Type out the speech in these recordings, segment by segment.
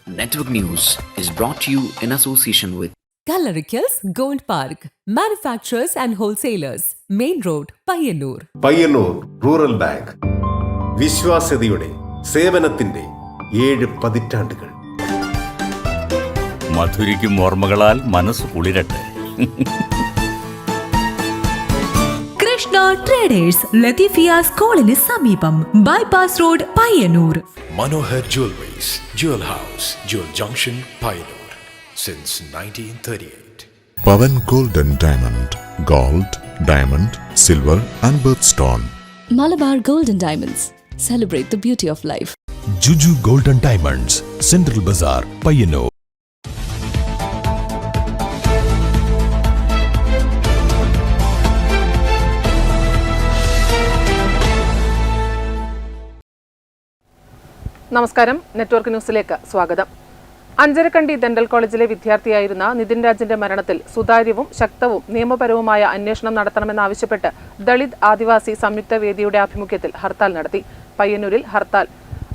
Network News is brought to you in association with Coloricals Gold Park, Manufacturers and Wholesalers, Main Road, Payyannur. Payyanur rural bank വിശ്വാസ്യതയുടെ സേവനത്തിന്റെ 7 പതിറ്റാണ്ടുകൾ. മധുരിക്കും ഓർമ്മകളാൽ മനസ്സ് കുളിരട്ടെ. Krishna traders Latheefiya സ്കൂളിന് സമീപം bypass road Payyanur. Manohar Jewelries, Jewel House, Jewel Junction, Payyanur, since 1938. Pavan Gold and Diamond, Gold, Diamond, Silver and Birthstone. Malabar Gold and Diamonds, celebrate the beauty of life. Juju Gold and Diamonds, Central Bazaar, Payyannur. നമസ്കാരം, network ന്യൂസിലേക്ക് സ്വാഗതം. Anjarakandy dental കോളേജിലെ വിദ്യാർത്ഥിയായിരുന്ന നിതിൻ രാജിന്റെ മരണത്തിൽ സുതാര്യവും ശക്തവും നിയമപരവുമായ അന്വേഷണം നടത്തണമെന്നാവശ്യപ്പെട്ട് ദളിത് ആദിവാസി സംയുക്ത വേദിയുടെ ആഭിമുഖ്യത്തിൽ ഹർത്താൽ നടത്തി. പയ്യന്നൂരിൽ ഹർത്താൽ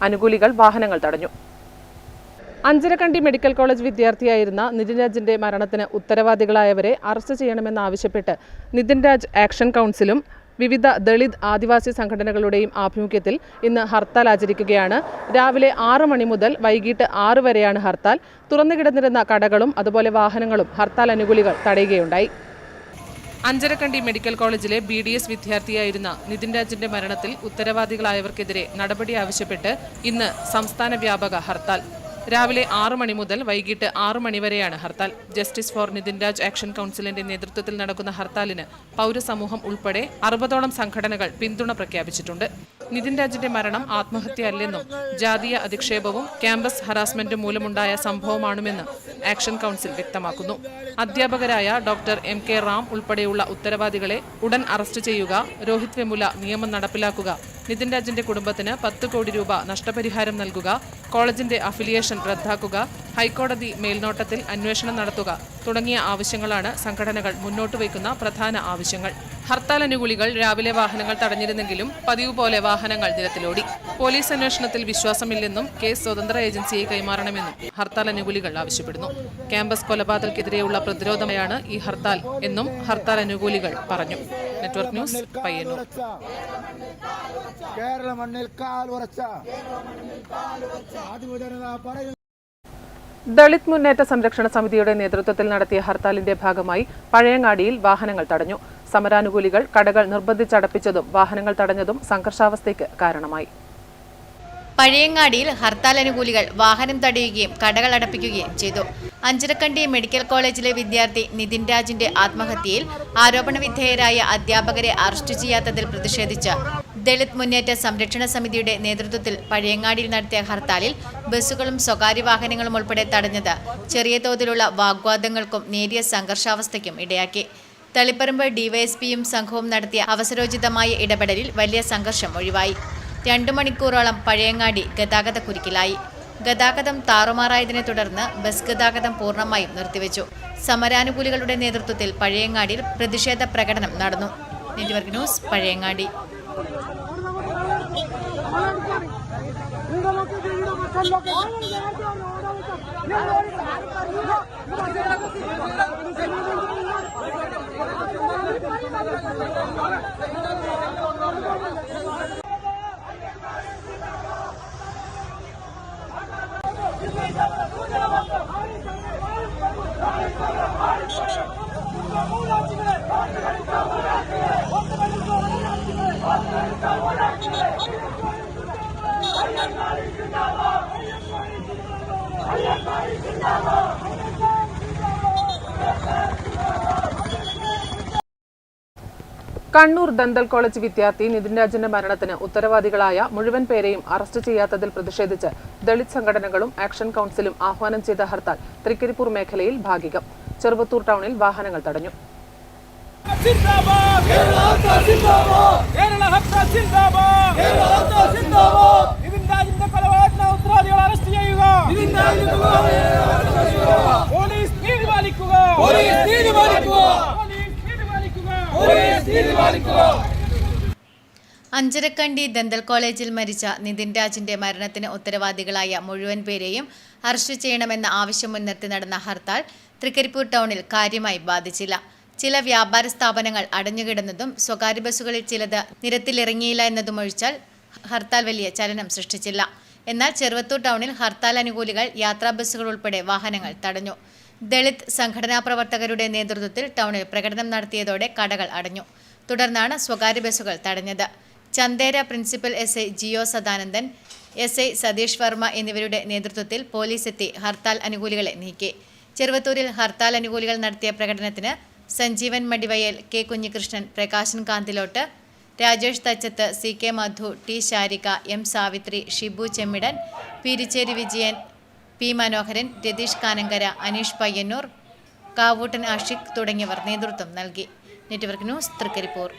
അനുകൂലികൾ വാഹനങ്ങൾ തടഞ്ഞു. അഞ്ചരക്കണ്ടി മെഡിക്കൽ കോളേജ് വിദ്യാർത്ഥിയായിരുന്ന നിതിൻ രാജിന്റെ മരണത്തിന് ഉത്തരവാദികളായവരെ അറസ്റ്റ് ചെയ്യണമെന്നാവശ്യപ്പെട്ട് നിതിൻ രാജ് ആക്ഷൻ കൗൺസിലും വിവിധ ദളിത് ആദിവാസി സംഘടനകളുടെയും ആഭിമുഖ്യത്തിൽ ഇന്ന് ഹർത്താൽ ആചരിക്കുകയാണ്. രാവിലെ 6 മണി മുതൽ വൈകിട്ട് 6 വരെയാണ് ഹർത്താൽ. തുറന്നുകിടന്നിരുന്ന കടകളും അതുപോലെ വാഹനങ്ങളും ഹർത്താൽ അനുകൂലികൾ തടയുകയുണ്ടായി. അഞ്ചരക്കണ്ടി മെഡിക്കൽ കോളേജിലെ BDS വിദ്യാർത്ഥിയായിരുന്ന നിതിൻ രാജിന്റെ മരണത്തിൽ ഉത്തരവാദികളായവർക്കെതിരെ നടപടി ആവശ്യപ്പെട്ട് ഇന്ന് സംസ്ഥാന വ്യാപക ഹർത്താൽ. രാവിലെ 6 മണി മുതൽ വൈകിട്ട് 6 മണി വരെയാണ് hartal. Justice for Nithin Raj action കൗൺസിലിന്റെ നേതൃത്വത്തിൽ നടക്കുന്ന ഹർത്താലിന് പൗരസമൂഹം ഉൾപ്പെടെ 60ഓളം സംഘടനകൾ പിന്തുണ പ്രഖ്യാപിച്ചിട്ടുണ്ട്. നിതിൻ രാജിന്റെ മരണം ആത്മഹത്യ അല്ലെന്നും ജാതീയ അധിക്ഷേപവും ക്യാമ്പസ് ഹറാസ്മെന്റും മൂലമുണ്ടായ സംഭവമാണെന്നും ആക്ഷൻ കൗൺസിൽ വ്യക്തമാക്കുന്നു. അധ്യാപകരായ ഡോക്ടർ MK റാം ഉൾപ്പെടെയുള്ള ഉത്തരവാദികളെ ഉടൻ അറസ്റ്റ് ചെയ്യുക, രോഹിത് വെമുല നിയമം നടപ്പിലാക്കുക, നിതിൻ രാജിന്റെ കുടുംബത്തിന് 10 കോടി രൂപ നഷ്ടപരിഹാരം നൽകുക, കോളേജിന്റെ അഫിലിയേഷൻ റദ്ദാക്കുക, ഹൈക്കോടതി മേൽനോട്ടത്തിൽ അന്വേഷണം നടത്തുക തുടങ്ങിയ ആവശ്യങ്ങളാണ് സംഘടനകൾ മുന്നോട്ട് വയ്ക്കുന്ന പ്രധാന ആവശ്യങ്ങൾ. ഹർത്താൽ അനുകൂലികൾ രാവിലെ വാഹനങ്ങൾ തടഞ്ഞിരുന്നെങ്കിലും പതിവ് പോലെ വാഹനങ്ങൾ നിരത്തിലോടി. പോലീസ് അന്വേഷണത്തിൽ വിശ്വാസമില്ലെന്നും കേസ് സ്വതന്ത്ര ഏജൻസിയെ കൈമാറണമെന്നും ഹർത്താൽ അനുകൂലികൾ ആവശ്യപ്പെടുന്നു. ക്യാമ്പസ് കൊലപാതകക്കെതിരെയുള്ള പ്രതിരോധമായാണ് ഈ ഹർത്താൽ എന്നും ഹർത്താൽ അനുകൂലികൾ പറഞ്ഞു. Network news, Payyanur. ദളിത് മുന്നേറ്റ സംരക്ഷണ സമിതിയുടെ നേതൃത്വത്തിൽ നടത്തിയ ഹർത്താലിന്റെ ഭാഗമായി പഴയങ്ങാടിയിൽ വാഹനങ്ങൾ തടഞ്ഞു. സമരാനുകൂലികൾ കടകൾ നിർബന്ധിച്ചടപ്പിച്ചതും വാഹനങ്ങൾ തടഞ്ഞതും സംഘർഷാവസ്ഥയ്ക്ക് കാരണമായി. പഴയങ്ങാടിയിൽ ഹർത്താൽ അനുകൂലികൾ വാഹനം തടയുകയും കടകൾ അടപ്പിക്കുകയും ചെയ്തു. അഞ്ചരക്കണ്ടി മെഡിക്കൽ കോളേജിലെ വിദ്യാർത്ഥി നിതിൻ രാജിന്റെ ആത്മഹത്യയിൽ ആരോപണ വിധേയരായ അധ്യാപകരെ അറസ്റ്റ് ചെയ്യാത്തതിൽ പ്രതിഷേധിച്ച് ദളിത് മുന്നേറ്റ സംരക്ഷണ സമിതിയുടെ നേതൃത്വത്തിൽ പഴയങ്ങാടിയിൽ നടത്തിയ ഹർത്താലിൽ ബസ്സുകളും സ്വകാര്യ വാഹനങ്ങളും ഉൾപ്പെടെ തടഞ്ഞത് ചെറിയ തോതിലുള്ള വാഗ്വാദങ്ങൾക്കും നേരിയ സംഘർഷാവസ്ഥയ്ക്കും ഇടയാക്കി. തളിപ്പറമ്പ് ഡിവൈഎസ്പിയും സംഘവും നടത്തിയ അവസരോചിതമായ ഇടപെടലിൽ വലിയ സംഘർഷം ഒഴിവായി. 2 മണിക്കൂറോളം പഴയങ്ങാടി ഗതാഗതക്കുരുക്കിലായി. ഗതാഗതം താറുമാറായതിനെ തുടർന്ന് ബസ് ഗതാഗതം പൂർണ്ണമായും നിർത്തിവെച്ചു. സമരാനുകൂലികളുടെ നേതൃത്വത്തിൽ പഴയങ്ങാടിയിൽ പ്രതിഷേധ പ്രകടനം നടന്നു. Network news, Pazhayangadi. Kannur dental college വിദ്യാർത്ഥി നിതിൻ രാജിന്റെ മരണത്തിന് ഉത്തരവാദികളായ മുഴുവൻ പേരെയും അറസ്റ്റ് ചെയ്യാത്തതിൽ പ്രതിഷേധിച്ച് ദളിത് സംഘടനകളും ആക്ഷൻ കൗൺസിലും ആഹ്വാനം ചെയ്ത ഹർത്താൽ തൃക്കരിപ്പൂർ മേഖലയിൽ ഭാഗികം. ചെറുവത്തൂർ ടൗണിൽ വാഹനങ്ങൾ തടഞ്ഞു. അഞ്ചരക്കണ്ടി ദന്തൽ കോളേജിൽ മരിച്ച നിതിൻ രാജിന്റെ മരണത്തിന് ഉത്തരവാദികളായ മുഴുവൻ പേരെയും അറസ്റ്റ് ചെയ്യണമെന്ന ആവശ്യം മുൻനിർത്തി നടന്ന ഹർത്താൽ തൃക്കരിപ്പൂർ ടൗണിൽ കാര്യമായി ബാധിച്ചില്ല. ചില വ്യാപാര സ്ഥാപനങ്ങൾ അടഞ്ഞുകിടന്നതും സ്വകാര്യ ബസ്സുകളിൽ ചിലത് നിരത്തിലിറങ്ങിയില്ല എന്നതുമൊഴിച്ചാൽ ഹർത്താൽ വലിയ ചലനം സൃഷ്ടിച്ചില്ല. എന്നാൽ ചെറുവത്തൂർ ടൗണിൽ ഹർത്താൽ അനുകൂലികൾ യാത്രാ ബസ്സുകൾ ഉൾപ്പെടെ വാഹനങ്ങൾ തടഞ്ഞു. ദളിത് സംഘടനാ പ്രവർത്തകരുടെ നേതൃത്വത്തിൽ ടൗണിൽ പ്രകടനം നടത്തിയതോടെ കടകൾ അടഞ്ഞു. തുടർന്നാണ് സ്വകാര്യ ബസ്സുകൾ തടഞ്ഞത്. Chandera principal SI Jio Sadanandan, SI Satheesh Varma എന്നിവരുടെ നേതൃത്വത്തിൽ പോലീസ് എത്തി ഹർത്താൽ അനുകൂലികളെ നീക്കി. ചെറുവത്തൂരിൽ ഹർത്താൽ അനുകൂലികൾ നടത്തിയ പ്രകടനത്തിന് സഞ്ജീവൻ മടിവയൽ, K കുഞ്ഞികൃഷ്ണൻ, പ്രകാശൻ കാന്തിലോട്ട്, രാജേഷ് തച്ചത്ത്, CK മധു, T Sarika, M Savitri, Shibu ചെമ്മിടൻ, പീരിച്ചേരി Vijayan, P മനോഹരൻ, രതീഷ് കാനങ്കര, അനീഷ് പയ്യന്നൂർ, കാവൂട്ടൻ ആഷിഖ് തുടങ്ങിയവർ നേതൃത്വം നൽകി. Network news, Trikaripur.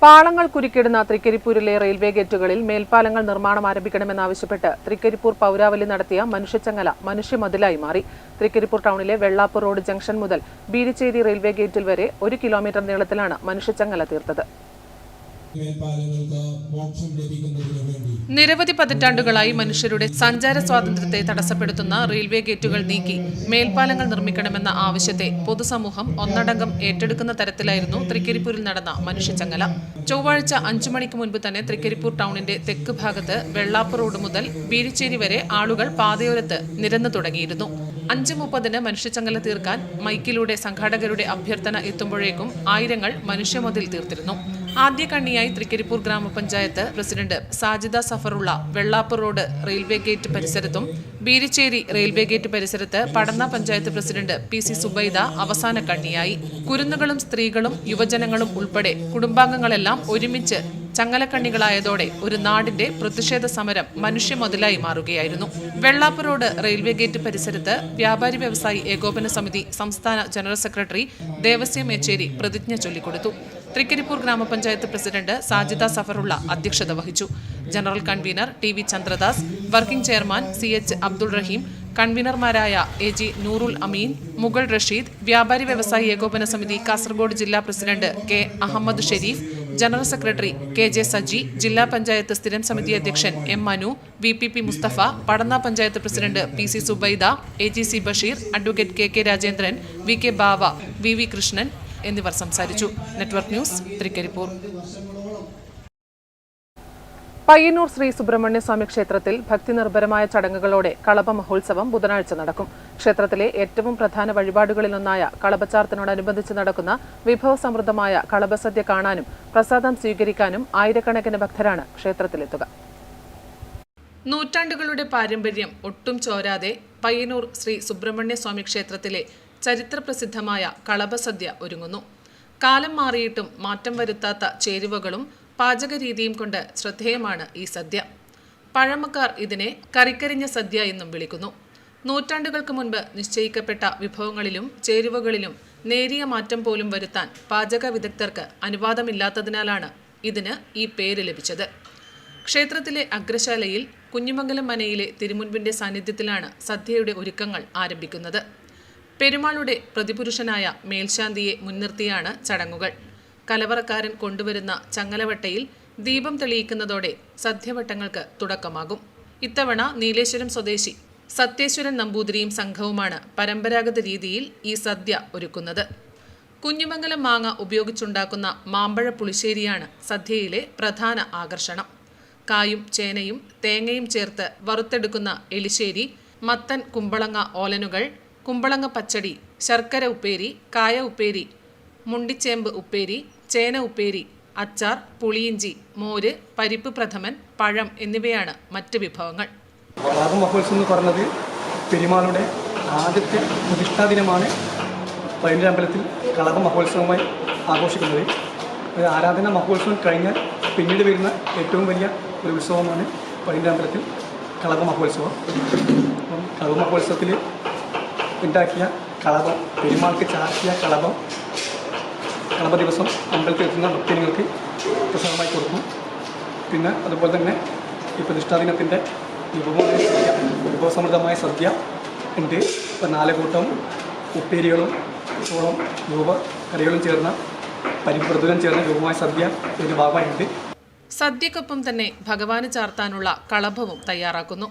പാളങ്ങൾ കുരുക്കിടുന്ന തൃക്കരിപ്പൂരിലെ റെയിൽവേ ഗേറ്റുകളിൽ മേൽപ്പാലങ്ങൾ നിർമ്മാണം ആരംഭിക്കണമെന്നാവശ്യപ്പെട്ട് തൃക്കരിപ്പൂർ പൗരാവലി നടത്തിയ മനുഷ്യച്ചങ്ങല മനുഷ്യമതിലായി മാറി. തൃക്കരിപ്പൂർ ടൗണിലെ വെള്ളാപ്പൂർ റോഡ് ജംഗ്ഷൻ മുതൽ ബീരിച്ചേരി റെയിൽവേ ഗേറ്റിൽ വരെ 1 കിലോമീറ്റർ നീളത്തിലാണ് മനുഷ്യച്ചങ്ങല തീർത്തത്. നിരവധി പതിറ്റാണ്ടുകളായി മനുഷ്യരുടെ സഞ്ചാര സ്വാതന്ത്ര്യത്തെ തടസ്സപ്പെടുത്തുന്ന റെയിൽവേ ഗേറ്റുകൾ നീക്കി മേൽപ്പാലങ്ങൾ നിർമ്മിക്കണമെന്ന ആവശ്യത്തെ പൊതുസമൂഹം ഒന്നടങ്കം ഏറ്റെടുക്കുന്ന തരത്തിലായിരുന്നു തൃക്കരിപ്പൂരിൽ നടന്ന മനുഷ്യച്ചങ്ങല. ചൊവ്വാഴ്ച 5 മണിക്ക് മുൻപ് തന്നെ തൃക്കരിപ്പൂർ ടൗണിന്റെ തെക്ക് ഭാഗത്ത് വെള്ളാപ്പൂർ റോഡ് മുതൽ ബീരിച്ചേരി വരെ ആളുകൾ പാതയോരത്ത് നിരന്നു തുടങ്ങിയിരുന്നു. 5:30 മനുഷ്യച്ചങ്ങല തീർക്കാൻ മൈക്കിലൂടെ സംഘാടകരുടെ അഭ്യർത്ഥന എത്തുമ്പോഴേക്കും ആയിരങ്ങൾ മനുഷ്യമതിൽ തീർത്തിരുന്നു. ആദ്യ കണ്ണിയായി തൃക്കരിപ്പൂർ ഗ്രാമപഞ്ചായത്ത് president Sajida Safarulla Vellapur road railway gate പരിസരത്തും ബീരിച്ചേരി റെയിൽവേ ഗേറ്റ് പരിസരത്ത് പടന്ന പഞ്ചായത്ത് പ്രസിഡന്റ് PC സുബൈദ അവസാന കണ്ണിയായി. കുരുന്നുകളും സ്ത്രീകളും യുവജനങ്ങളും ഉൾപ്പെടെ കുടുംബാംഗങ്ങളെല്ലാം ഒരുമിച്ച് ചങ്ങലക്കണ്ണികളായതോടെ ഒരു നാടിന്റെ പ്രതിഷേധ സമരം മനുഷ്യമതിലായി മാറുകയായിരുന്നു. വെള്ളാപ്പൂർ റോഡ് റെയിൽവേ ഗേറ്റ് പരിസരത്ത് വ്യാപാരി വ്യവസായി ഏകോപന സമിതി സംസ്ഥാന ജനറൽ സെക്രട്ടറി ദേവസ്യം മേച്ചേരി പ്രതിജ്ഞ ചൊല്ലിക്കൊടുത്തു. തൃക്കരിപ്പൂർ ഗ്രാമപഞ്ചായത്ത് പ്രസിഡന്റ് സാജിദ സഫറുള്ള അധ്യക്ഷത വഹിച്ചു. General convener TV Chandradas, working chairman CH Abdul Rahim, കൺവീനർമാരായ AG നൂറുൽ അമീൻ, മുഗൾ റഷീദ്, വ്യാപാരി വ്യവസായി ഏകോപന സമിതി കാസർഗോഡ് ജില്ലാ president K Ahammed Sharif, general secretary KJ Saji, ജില്ലാ പഞ്ചായത്ത് സ്ഥിരം സമിതി അധ്യക്ഷൻ M Manu, VPP Musthafa, Padanna panchayat president PC Zubaida, AGC Basheer, advocate KK Rajendran, VK Bava, VV Krishnan എന്നിവർ സംസാരിച്ചു. Network news, Trikaripur. പയ്യന്നൂർ ശ്രീ സുബ്രഹ്മണ്യ സ്വാമി ക്ഷേത്രത്തിൽ ഭക്തിനിർഭരമായ ചടങ്ങുകളോടെ കളഭ മഹോത്സവം ബുധനാഴ്ച നടക്കും. ക്ഷേത്രത്തിലെ ഏറ്റവും പ്രധാന വഴിപാടുകളിലൊന്നായ കളഭച്ചാർത്തിനോടനുബന്ധിച്ച് നടക്കുന്ന വിഭവസമൃദ്ധമായ കളഭസദ്യ കാണാനും പ്രസാദം സ്വീകരിക്കാനും ആയിരക്കണക്കിന് ഭക്തരാണ് ക്ഷേത്രത്തിലെത്തുക. നൂറ്റാണ്ടുകളുടെ പാരമ്പര്യം ഒട്ടും ചോരാതെ പയ്യന്നൂർ ശ്രീ സുബ്രഹ്മണ്യ സ്വാമി ക്ഷേത്രത്തിലെ ചരിത്രപ്രസിദ്ധമായ കളഭസദ്യ ഒരുങ്ങുന്നു. കാലം മാറിയിട്ടും മാറ്റം വരുത്താത്ത ചേരുവകളും പാചകരീതിയും കൊണ്ട് ശ്രദ്ധേയമാണ് ഈ സദ്യ. പഴമക്കാർ ഇതിനെ കറിക്കരിഞ്ഞ സദ്യ എന്നും വിളിക്കുന്നു. നൂറ്റാണ്ടുകൾക്ക് മുൻപ് നിശ്ചയിക്കപ്പെട്ട വിഭവങ്ങളിലും ചേരുവകളിലും നേരിയ മാറ്റം പോലും വരുത്താൻ പാചക വിദഗ്ധർക്ക് അനുവാദമില്ലാത്തതിനാലാണ് ഇതിന് ഈ പേര് ലഭിച്ചത്. ക്ഷേത്രത്തിലെ അഗ്രശാലയിൽ കുഞ്ഞിമംഗലം മനയിലെ തിരുമുൻപിന്റെ സാന്നിധ്യത്തിലാണ് സദ്യയുടെ ഒരുക്കങ്ങൾ ആരംഭിക്കുന്നത്. പെരുമാളുടെ പ്രതിപുരുഷനായ മേൽശാന്തിയെ മുൻനിർത്തിയാണ് ചടങ്ങുകൾ. കലവറക്കാരൻ കൊണ്ടുവരുന്ന ചങ്ങലവട്ടയിൽ ദീപം തെളിയിക്കുന്നതോടെ സദ്യവട്ടങ്ങൾക്ക് തുടക്കമാകും. ഇത്തവണ നീലേശ്വരം സ്വദേശി സത്യേശ്വരൻ നമ്പൂതിരിയും സംഘവുമാണ് പരമ്പരാഗത രീതിയിൽ ഈ സദ്യ ഒരുക്കുന്നത്. കുഞ്ഞിമംഗലം മാങ്ങ ഉപയോഗിച്ചുണ്ടാക്കുന്ന മാമ്പഴ പുളിശ്ശേരിയാണ് സദ്യയിലെ പ്രധാന ആകർഷണം. കായും ചേനയും തേങ്ങയും ചേർത്ത് വറുത്തെടുക്കുന്ന എലിശ്ശേരി, മത്തൻ കുമ്പളങ്ങ ഓലനുകൾ, കുമ്പളങ്ങ പച്ചടി, ശർക്കര ഉപ്പേരി, കായ ഉപ്പേരി, മുണ്ടിച്ചേമ്പ് ഉപ്പേരി, ചേന ഉപ്പേരി, അച്ചാർ, പുളിയിഞ്ചി, മോര്, പരിപ്പ് പ്രഥമൻ, പഴം എന്നിവയാണ് മറ്റ് വിഭവങ്ങൾ. കളഭ മഹോത്സവം എന്ന് പറഞ്ഞത് പെരുമാളുടെ ആദ്യത്തെ പ്രതിഷ്ഠാ ദിനമാണ് പയ്യന്നൂർ അമ്പലത്തിൽ കളഭ മഹോത്സവമായി ആഘോഷിക്കുന്നത്. ആരാധന മഹോത്സവം കഴിഞ്ഞാൽ പിന്നീട് വരുന്ന ഏറ്റവും വലിയ ഒരു ഉത്സവമാണ് പയ്യന്നൂർ അമ്പലത്തിൽ കളഭ മഹോത്സവം. അപ്പം കളഭ മഹോത്സവത്തിൽ ഉണ്ടാക്കിയ കളഭം, പെരുമാൾക്ക് ചാർത്തിയ കളഭം ദിവസം അമ്പലത്തിൽ എത്തുന്ന ഭക്തജനങ്ങൾക്ക് പ്രസാദമായി കൊടുക്കും. പിന്നെ അതുപോലെ തന്നെ ഈ പ്രതിഷ്ഠാ ദിനത്തിൻ്റെ വിഭവസമൃദ്ധമായ സദ്യ ഉണ്ട്. 4 കൂട്ടം ഉപ്പേരികളും ചോളം കറികളും ചേർന്ന പരിപ്രദൂരം ചേർന്ന രൂപമായ സദ്യ ഇതിൻ്റെ ഭാഗമായിട്ടുണ്ട്. സദ്യക്കൊപ്പം തന്നെ ഭഗവാന് ചാർത്താനുള്ള കളഭവും തയ്യാറാക്കുന്നു.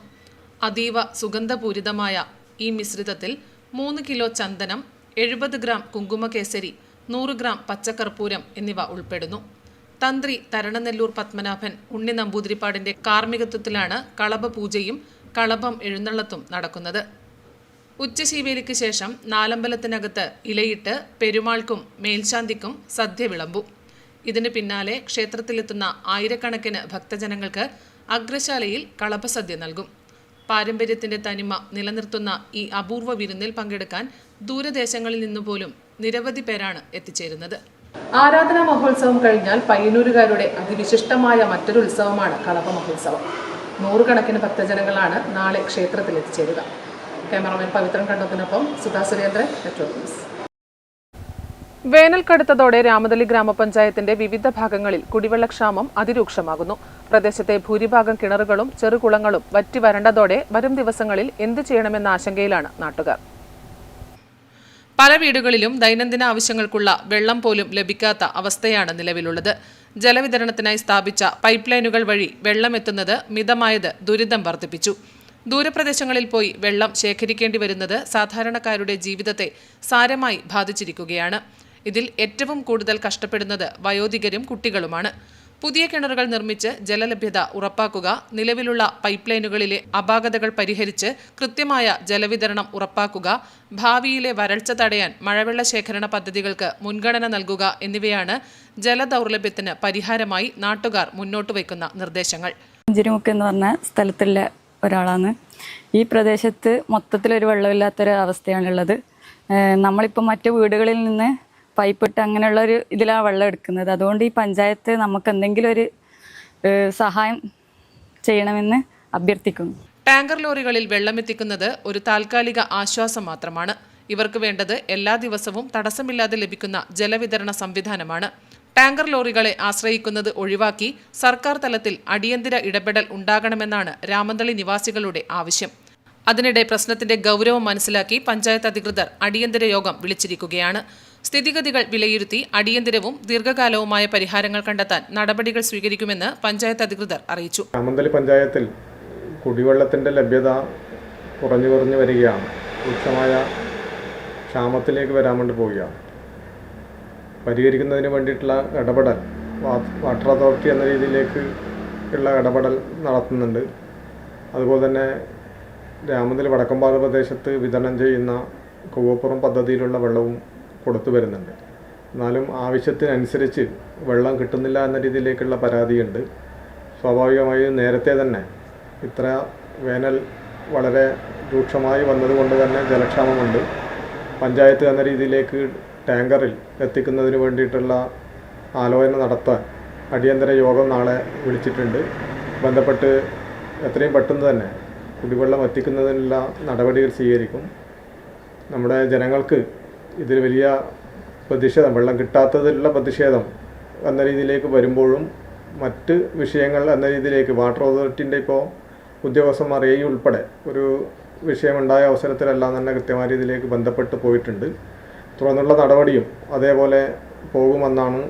അതീവ സുഗന്ധപൂരിതമായ ഈ മിശ്രിതത്തിൽ 3 കിലോ ചന്ദനം, 70 ഗ്രാം കുങ്കുമകേസരി, 100 ഗ്രാം പച്ചക്കർപ്പൂരം എന്നിവ ഉൾപ്പെടുന്നു. തന്ത്രി തരണനെല്ലൂർ പത്മനാഭൻ ഉണ്ണി നമ്പൂതിരിപ്പാടിന്റെ കാർമ്മികത്വത്തിലാണ് കളഭ പൂജയും കളഭം എഴുന്നള്ളത്തും നടക്കുന്നത്. ഉച്ചശീവേലിക്ക് ശേഷം നാലമ്പലത്തിനകത്ത് ഇലയിട്ട് പെരുമാൾക്കും മേൽശാന്തിക്കും സദ്യ വിളമ്പും. ഇതിന് പിന്നാലെ ക്ഷേത്രത്തിലെത്തുന്ന ആയിരക്കണക്കിന് ഭക്തജനങ്ങൾക്ക് അഗ്രശാലയിൽ കളഭസദ്യ നൽകും. പാരമ്പര്യത്തിന്റെ തനിമ നിലനിർത്തുന്ന ഈ അപൂർവ വിരുന്നിൽ പങ്കെടുക്കാൻ ദൂരദേശങ്ങളിൽ നിന്നുപോലും നിരവധി പേരാണ് എത്തിച്ചേരുന്നത്. ആരാധനാ മഹോത്സവം കഴിഞ്ഞാൽ പയ്യന്നൂരുകാരുടെ അതിവിശിഷ്ടമായ മറ്റൊരു ഉത്സവമാണ് കളഭ മഹോത്സവം. 100 കണക്കിന് ഭക്തജനങ്ങളാണ് നാളെ ക്ഷേത്രത്തിൽ എത്തിച്ചേരുക. ക്യാമറമാൻ പവിത്രൻ കണ്ടത്തിനൊപ്പം സുധാ സുരേന്ദ്രൻ, നെറ്റ്വർക്ക് ന്യൂസ്. വേനൽ കടുത്തതോടെ രാമതളി ഗ്രാമപഞ്ചായത്തിന്റെ വിവിധ ഭാഗങ്ങളിൽ കുടിവെള്ളക്ഷാമം അതിരൂക്ഷമാകുന്നു. പ്രദേശത്തെ ഭൂരിഭാഗം കിണറുകളും ചെറുകുളങ്ങളും വറ്റി വരണ്ടതോടെ വരും ദിവസങ്ങളിൽ എന്ത് ചെയ്യണമെന്ന ആശങ്കയിലാണ് നാട്ടുകാർ. പല വീടുകളിലും ദൈനംദിന ആവശ്യങ്ങൾക്കുള്ള വെള്ളം പോലും ലഭിക്കാത്ത അവസ്ഥയാണ് നിലവിലുള്ളത്. ജലവിതരണത്തിനായി സ്ഥാപിച്ച പൈപ്പ് ലൈനുകൾ വഴി വെള്ളം എത്തുന്നത് മിതമായത് ദുരിതം വർദ്ധിപ്പിച്ചു. ദൂരപ്രദേശങ്ങളിൽ പോയി വെള്ളം ശേഖരിക്കേണ്ടി വരുന്നത് സാധാരണക്കാരുടെ ജീവിതത്തെ സാരമായി ബാധിച്ചിരിക്കുകയാണ്. ഇതിൽ ഏറ്റവും കൂടുതൽ കഷ്ടപ്പെടുന്നത് വയോധികരും കുട്ടികളുമാണ്. പുതിയ കിണറുകൾ നിർമ്മിച്ച് ജലലഭ്യത ഉറപ്പാക്കുക, നിലവിലുള്ള പൈപ്പ് ലൈനുകളിലെ അപാകതകൾ പരിഹരിച്ച് കൃത്യമായ ജലവിതരണം ഉറപ്പാക്കുക, ഭാവിയിലെ വരൾച്ച തടയാൻ മഴവെള്ള ശേഖരണ പദ്ധതികൾക്ക് മുൻഗണന നൽകുക എന്നിവയാണ് ജലദൗർലഭ്യത്തിന് പരിഹാരമായി നാട്ടുകാർ മുന്നോട്ട് വയ്ക്കുന്ന നിർദ്ദേശങ്ങൾ. മഞ്ചേരിമുക്ക് എന്ന് പറഞ്ഞ സ്ഥലത്തുള്ള ഒരാളാണ്. ഈ പ്രദേശത്ത് മൊത്തത്തിലൊരു വെള്ളമില്ലാത്തൊരു അവസ്ഥയാണുള്ളത്. നമ്മളിപ്പോൾ മറ്റു വീടുകളിൽ നിന്ന് പൈപ്പിട്ട് അങ്ങനെയുള്ളൊരു ഇതിലാണ് വെള്ളം എടുക്കുന്നത്. അതുകൊണ്ട് ഈ പഞ്ചായത്ത് നമുക്ക് എന്തെങ്കിലും ഒരു സഹായം ചെയ്യണമെന്ന് അഭ്യർത്ഥിക്കുന്നു. ടാങ്കർ ലോറികളിൽ വെള്ളമെത്തിക്കുന്നത് ഒരു താൽക്കാലിക ആശ്വാസം മാത്രമാണ്. ഇവർക്ക് വേണ്ടത് എല്ലാ ദിവസവും തടസ്സമില്ലാതെ ലഭിക്കുന്ന ജലവിതരണ സംവിധാനമാണ്. ടാങ്കർ ലോറികളെ ആശ്രയിക്കുന്നത് ഒഴിവാക്കി സർക്കാർ തലത്തിൽ അടിയന്തര ഇടപെടൽ ഉണ്ടാകണമെന്നാണ് രാമന്തളി നിവാസികളുടെ ആവശ്യം. അതിനിടെ പ്രശ്നത്തിന്റെ ഗൗരവം മനസ്സിലാക്കി പഞ്ചായത്ത് അധികൃതർ അടിയന്തര യോഗം വിളിച്ചിരിക്കുകയാണ്. സ്ഥിതിഗതികൾ വിലയിരുത്തി അടിയന്തരവും ദീർഘകാലവുമായ പരിഹാരങ്ങൾ കണ്ടെത്താൻ നടപടികൾ സ്വീകരിക്കുമെന്ന് പഞ്ചായത്ത് അധികൃതർ അറിയിച്ചു. രാമന്തളി പഞ്ചായത്തിൽ കുടിവെള്ളത്തിന്റെ ലഭ്യത കുറഞ്ഞു വരികയാണ്. രൂക്ഷമായ ക്ഷാമത്തിലേക്ക് വരാൻ വേണ്ടി പോവുകയാണ്. പരിഹരിക്കുന്നതിന് വേണ്ടിയിട്ടുള്ള ഇടപെടൽ വാട്ടർ അതോറിറ്റി എന്ന രീതിയിലേക്ക് ഉള്ള ഇടപെടൽ നടത്തുന്നുണ്ട്. അതുപോലെ തന്നെ രാമന്തളി വടക്കമ്പാറ പ്രദേശത്ത് വിതരണം ചെയ്യുന്ന കൂവപ്പുറം പദ്ധതിയിലുള്ള വെള്ളവും കൊടുത്തു വരുന്നുണ്ട്. എന്നാലും ആവശ്യത്തിനനുസരിച്ച് വെള്ളം കിട്ടുന്നില്ല എന്ന രീതിയിലേക്കുള്ള പരാതിയുണ്ട്. സ്വാഭാവികമായും നേരത്തെ തന്നെ ഇത്ര വേനൽ വളരെ രൂക്ഷമായി വന്നതുകൊണ്ട് തന്നെ ജലക്ഷാമമുണ്ട്. പഞ്ചായത്ത് എന്ന രീതിയിലേക്ക് ടാങ്കറിൽ എത്തിക്കുന്നതിന് വേണ്ടിയിട്ടുള്ള ആലോചന നടത്താൻ അടിയന്തര യോഗം നാളെ വിളിച്ചിട്ടുണ്ട്. ബന്ധപ്പെട്ട് എത്രയും പെട്ടെന്ന് തന്നെ കുടിവെള്ളം എത്തിക്കുന്നതിനുള്ള നടപടികൾ സ്വീകരിക്കും. നമ്മുടെ ജനങ്ങൾക്ക് ഇതിൽ വലിയ പ്രതിഷേധം, വെള്ളം കിട്ടാത്തതിലുള്ള പ്രതിഷേധം എന്ന രീതിയിലേക്ക് വരുമ്പോഴും മറ്റ് വിഷയങ്ങൾ എന്ന രീതിയിലേക്ക് വാട്ടർ അതോറിറ്റിൻ്റെ ഇപ്പോൾ ഉദ്യോഗസ്ഥന്മാർ ഉൾപ്പെടെ ഒരു വിഷയമുണ്ടായ അവസരത്തിലെല്ലാം തന്നെ കൃത്യമായ രീതിയിലേക്ക് ബന്ധപ്പെട്ട് പോയിട്ടുണ്ട്. തുടർന്നുള്ള നടപടിയും അതേപോലെ പോകുമെന്നാണ്